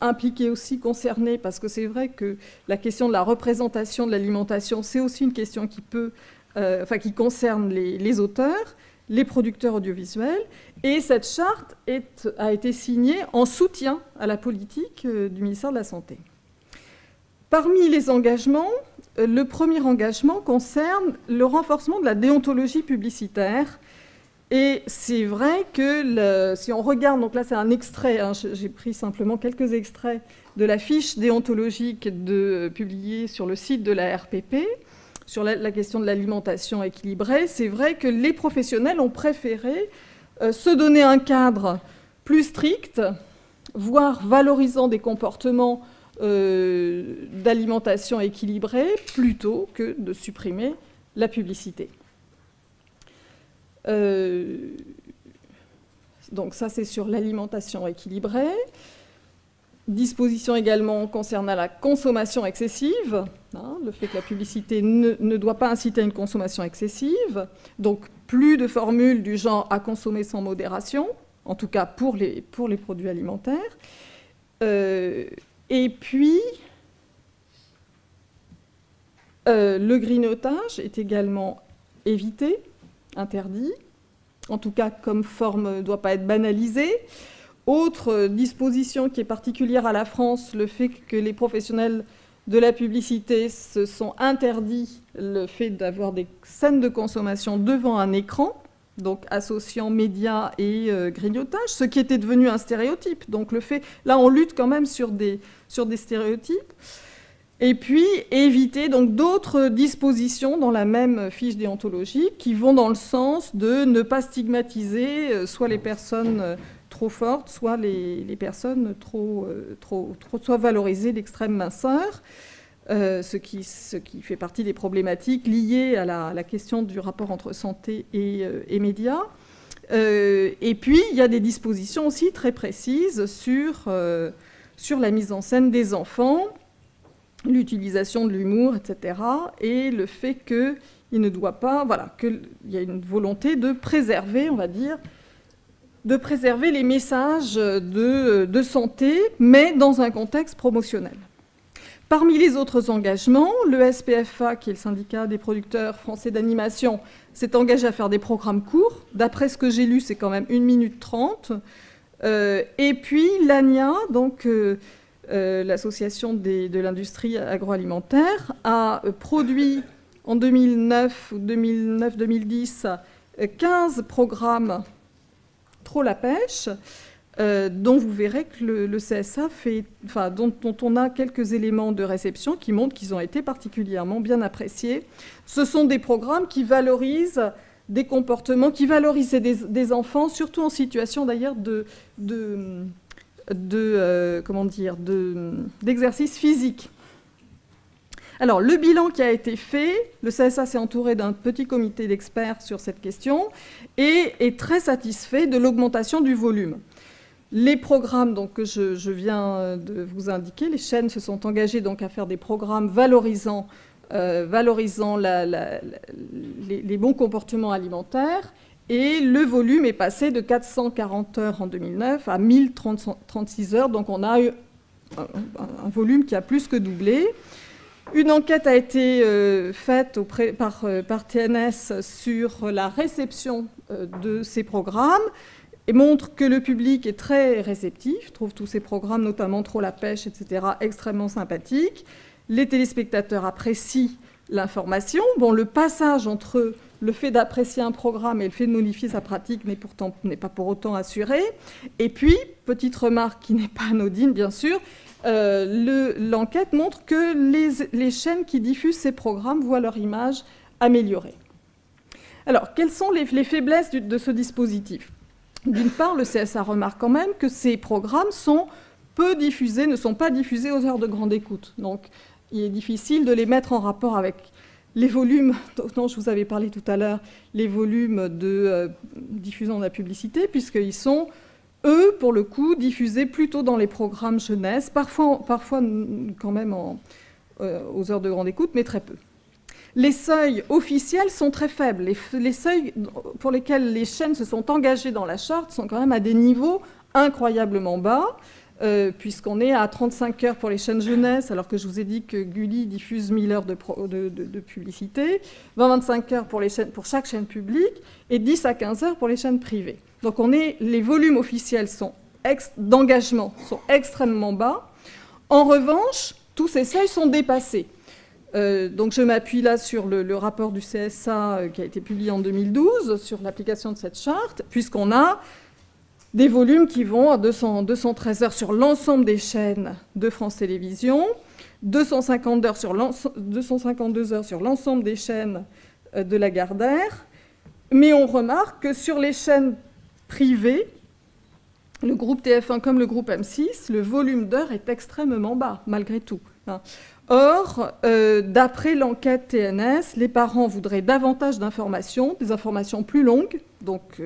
impliqués aussi, concernés, parce que c'est vrai que la question de la représentation de l'alimentation, c'est aussi une question qui concerne les auteurs, les producteurs audiovisuels, et cette charte a été signée en soutien à la politique du ministère de la Santé. Parmi les engagements, le premier engagement concerne le renforcement de la déontologie publicitaire. Et c'est vrai que si on regarde, donc là c'est un extrait, hein, j'ai pris simplement quelques extraits de la fiche déontologique publiée sur le site de la RPP, sur la question de l'alimentation équilibrée, c'est vrai que les professionnels ont préféré se donner un cadre plus strict, voire valorisant des comportements d'alimentation équilibrée, plutôt que de supprimer la publicité. Donc ça, c'est sur l'alimentation équilibrée. Disposition également concernant la consommation excessive, hein, le fait que la publicité ne doit pas inciter à une consommation excessive. Donc plus de formules du genre « à consommer sans modération », en tout cas pour les produits alimentaires. Et puis, le grignotage est également évité, interdit, en tout cas comme forme ne doit pas être banalisée. Autre disposition qui est particulière à la France, le fait que les professionnels de la publicité se sont interdits le fait d'avoir des scènes de consommation devant un écran, donc associant médias et grignotage, ce qui était devenu un stéréotype. Donc le fait, là on lutte quand même sur des stéréotypes. Et puis, éviter donc d'autres dispositions dans la même fiche déontologique qui vont dans le sens de ne pas stigmatiser soit les personnes trop fortes, soit les personnes soit valoriser l'extrême minceur, ce qui fait partie des problématiques liées à la question du rapport entre santé et médias. Et puis, il y a des dispositions aussi très précises sur la mise en scène des enfants, l'utilisation de l'humour, etc., et le fait qu'il ne doit pas, voilà, qu'il y a une volonté de préserver, on va dire, de préserver les messages de santé, mais dans un contexte promotionnel. Parmi les autres engagements, le SPFA, qui est le syndicat des producteurs français d'animation, s'est engagé à faire des programmes courts. D'après ce que j'ai lu, c'est quand même 1 minute 30. Et puis l'ANIA, donc l'association de l'industrie agroalimentaire, a produit en 2009-2010 15 programmes Trop la pêche, dont vous verrez que le CSA dont on a quelques éléments de réception qui montrent qu'ils ont été particulièrement bien appréciés. Ce sont des programmes qui valorisent des comportements, qui valorisent des enfants, surtout en situation d'ailleurs d'exercice physique. Alors, le bilan qui a été fait, le CSA s'est entouré d'un petit comité d'experts sur cette question et est très satisfait de l'augmentation du volume. Les programmes donc, que je viens de vous indiquer, les chaînes se sont engagées donc, à faire des programmes valorisant les bons comportements alimentaires, et le volume est passé de 440 heures en 2009 à 1036 heures, donc on a eu un volume qui a plus que doublé. Une enquête a été faite par TNS sur la réception de ces programmes et montre que le public est très réceptif, trouve tous ces programmes, notamment Trop la pêche, etc., extrêmement sympathiques. Les téléspectateurs apprécient l'information. Bon, le passage entre le fait d'apprécier un programme et le fait de modifier sa pratique n'est pas pour autant assuré. Et puis, petite remarque qui n'est pas anodine, bien sûr, l'enquête montre que les chaînes qui diffusent ces programmes voient leur image améliorée. Alors, quelles sont les faiblesses de ce dispositif ? D'une part, le CSA remarque quand même que ces programmes sont peu diffusés, ne sont pas diffusés aux heures de grande écoute. Donc, il est difficile de les mettre en rapport avec les volumes dont je vous avais parlé tout à l'heure, les volumes de diffusion de la publicité, puisqu'ils sont, eux, pour le coup, diffusés plutôt dans les programmes jeunesse, parfois quand même aux heures de grande écoute, mais très peu. Les seuils officiels sont très faibles. Les seuils pour lesquels les chaînes se sont engagées dans la charte sont quand même à des niveaux incroyablement bas, puisqu'on est à 35 heures pour les chaînes jeunesse, alors que je vous ai dit que Gulli diffuse 1000 heures de publicité, 20-25 heures pour chaque chaîne publique, et 10 à 15 heures pour les chaînes privées. Donc les volumes officiels d'engagement sont extrêmement bas. En revanche, tous ces seuils sont dépassés. Donc je m'appuie là sur le rapport du CSA qui a été publié en 2012 sur l'application de cette charte, puisqu'on a des volumes qui vont à 213 heures sur l'ensemble des chaînes de France Télévisions, 252 heures sur l'ensemble des chaînes de Lagardère, mais on remarque que sur les chaînes privées, le groupe TF1 comme le groupe M6, le volume d'heures est extrêmement bas, malgré tout. Or, d'après l'enquête TNS, les parents voudraient davantage d'informations, des informations plus longues, donc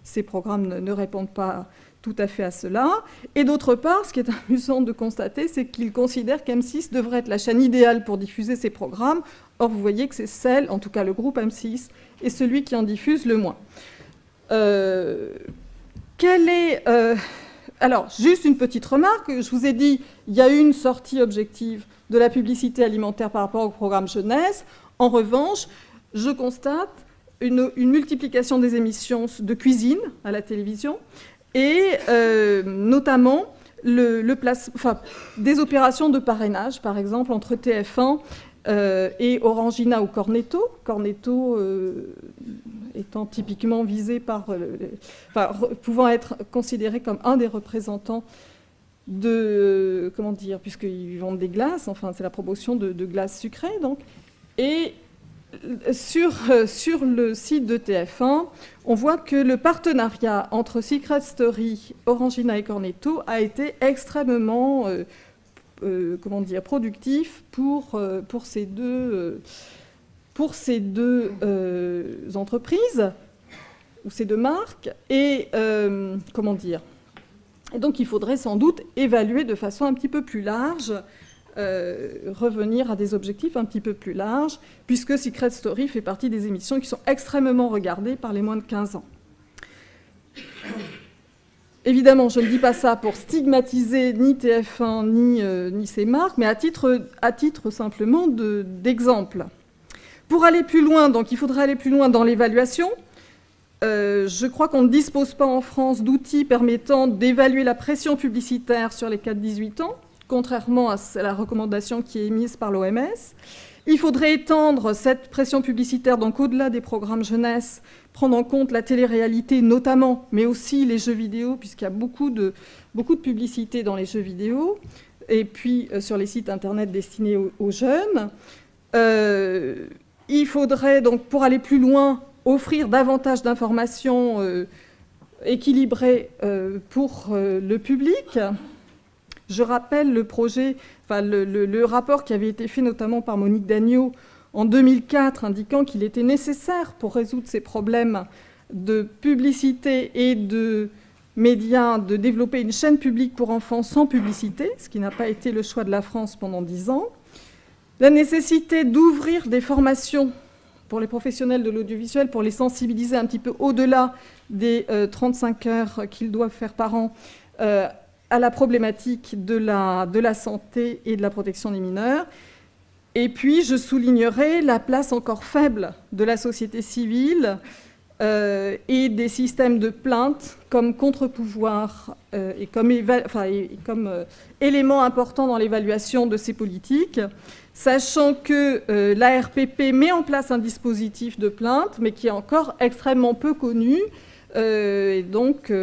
ces programmes ne répondent pas tout à fait à cela. Et d'autre part, ce qui est amusant de constater, c'est qu'ils considèrent qu'M6 devrait être la chaîne idéale pour diffuser ces programmes. Or, vous voyez que c'est celle, en tout cas le groupe M6, est celui qui en diffuse le moins. Alors, juste une petite remarque. Je vous ai dit, il y a eu une sortie objective de la publicité alimentaire par rapport au programme jeunesse. En revanche, je constate une multiplication des émissions de cuisine à la télévision et notamment des opérations de parrainage, par exemple, entre TF1 et Orangina ou Cornetto. Cornetto étant typiquement visé pouvant être considéré comme un des représentants de, puisqu'ils vendent des glaces, enfin c'est la promotion de glaces sucrées, donc. Et sur le site de TF1, on voit que le partenariat entre Secret Story, Orangina et Cornetto a été extrêmement productif pour ces deux entreprises ou ces deux marques. Et et donc il faudrait sans doute évaluer de façon un petit peu plus large, revenir à des objectifs un petit peu plus larges, puisque Secret Story fait partie des émissions qui sont extrêmement regardées par les moins de 15 ans. Évidemment, je ne dis pas ça pour stigmatiser ni TF1 ni ces marques, mais à titre simplement d'exemple. Pour aller plus loin, donc il faudrait aller plus loin dans l'évaluation. Je crois qu'on ne dispose pas en France d'outils permettant d'évaluer la pression publicitaire sur les 4-18 ans, contrairement à la recommandation qui est émise par l'OMS. Il faudrait étendre cette pression publicitaire, donc au-delà des programmes jeunesse, prendre en compte la télé-réalité notamment, mais aussi les jeux vidéo, puisqu'il y a beaucoup de publicité dans les jeux vidéo, et puis sur les sites internet destinés aux jeunes. Il faudrait donc, pour aller plus loin, offrir davantage d'informations équilibrées pour le public. Je rappelle le rapport qui avait été fait notamment par Monique Dagneau en 2004, indiquant qu'il était nécessaire pour résoudre ces problèmes de publicité et de médias de développer une chaîne publique pour enfants sans publicité, ce qui n'a pas été le choix de la France pendant 10 ans. La nécessité d'ouvrir des formations pour les professionnels de l'audiovisuel, pour les sensibiliser un petit peu au-delà des 35 heures qu'ils doivent faire par an à la problématique de la santé et de la protection des mineurs. Et puis, je soulignerai la place encore faible de la société civile et des systèmes de plainte comme contre-pouvoir et comme élément important dans l'évaluation de ces politiques, sachant que l'ARPP met en place un dispositif de plainte, mais qui est encore extrêmement peu connu. Et donc,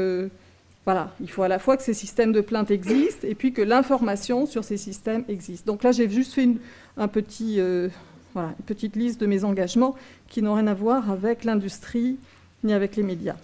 voilà, il faut à la fois que ces systèmes de plainte existent et puis que l'information sur ces systèmes existe. Donc là, j'ai juste fait une petite liste de mes engagements qui n'ont rien à voir avec l'industrie ni avec les médias.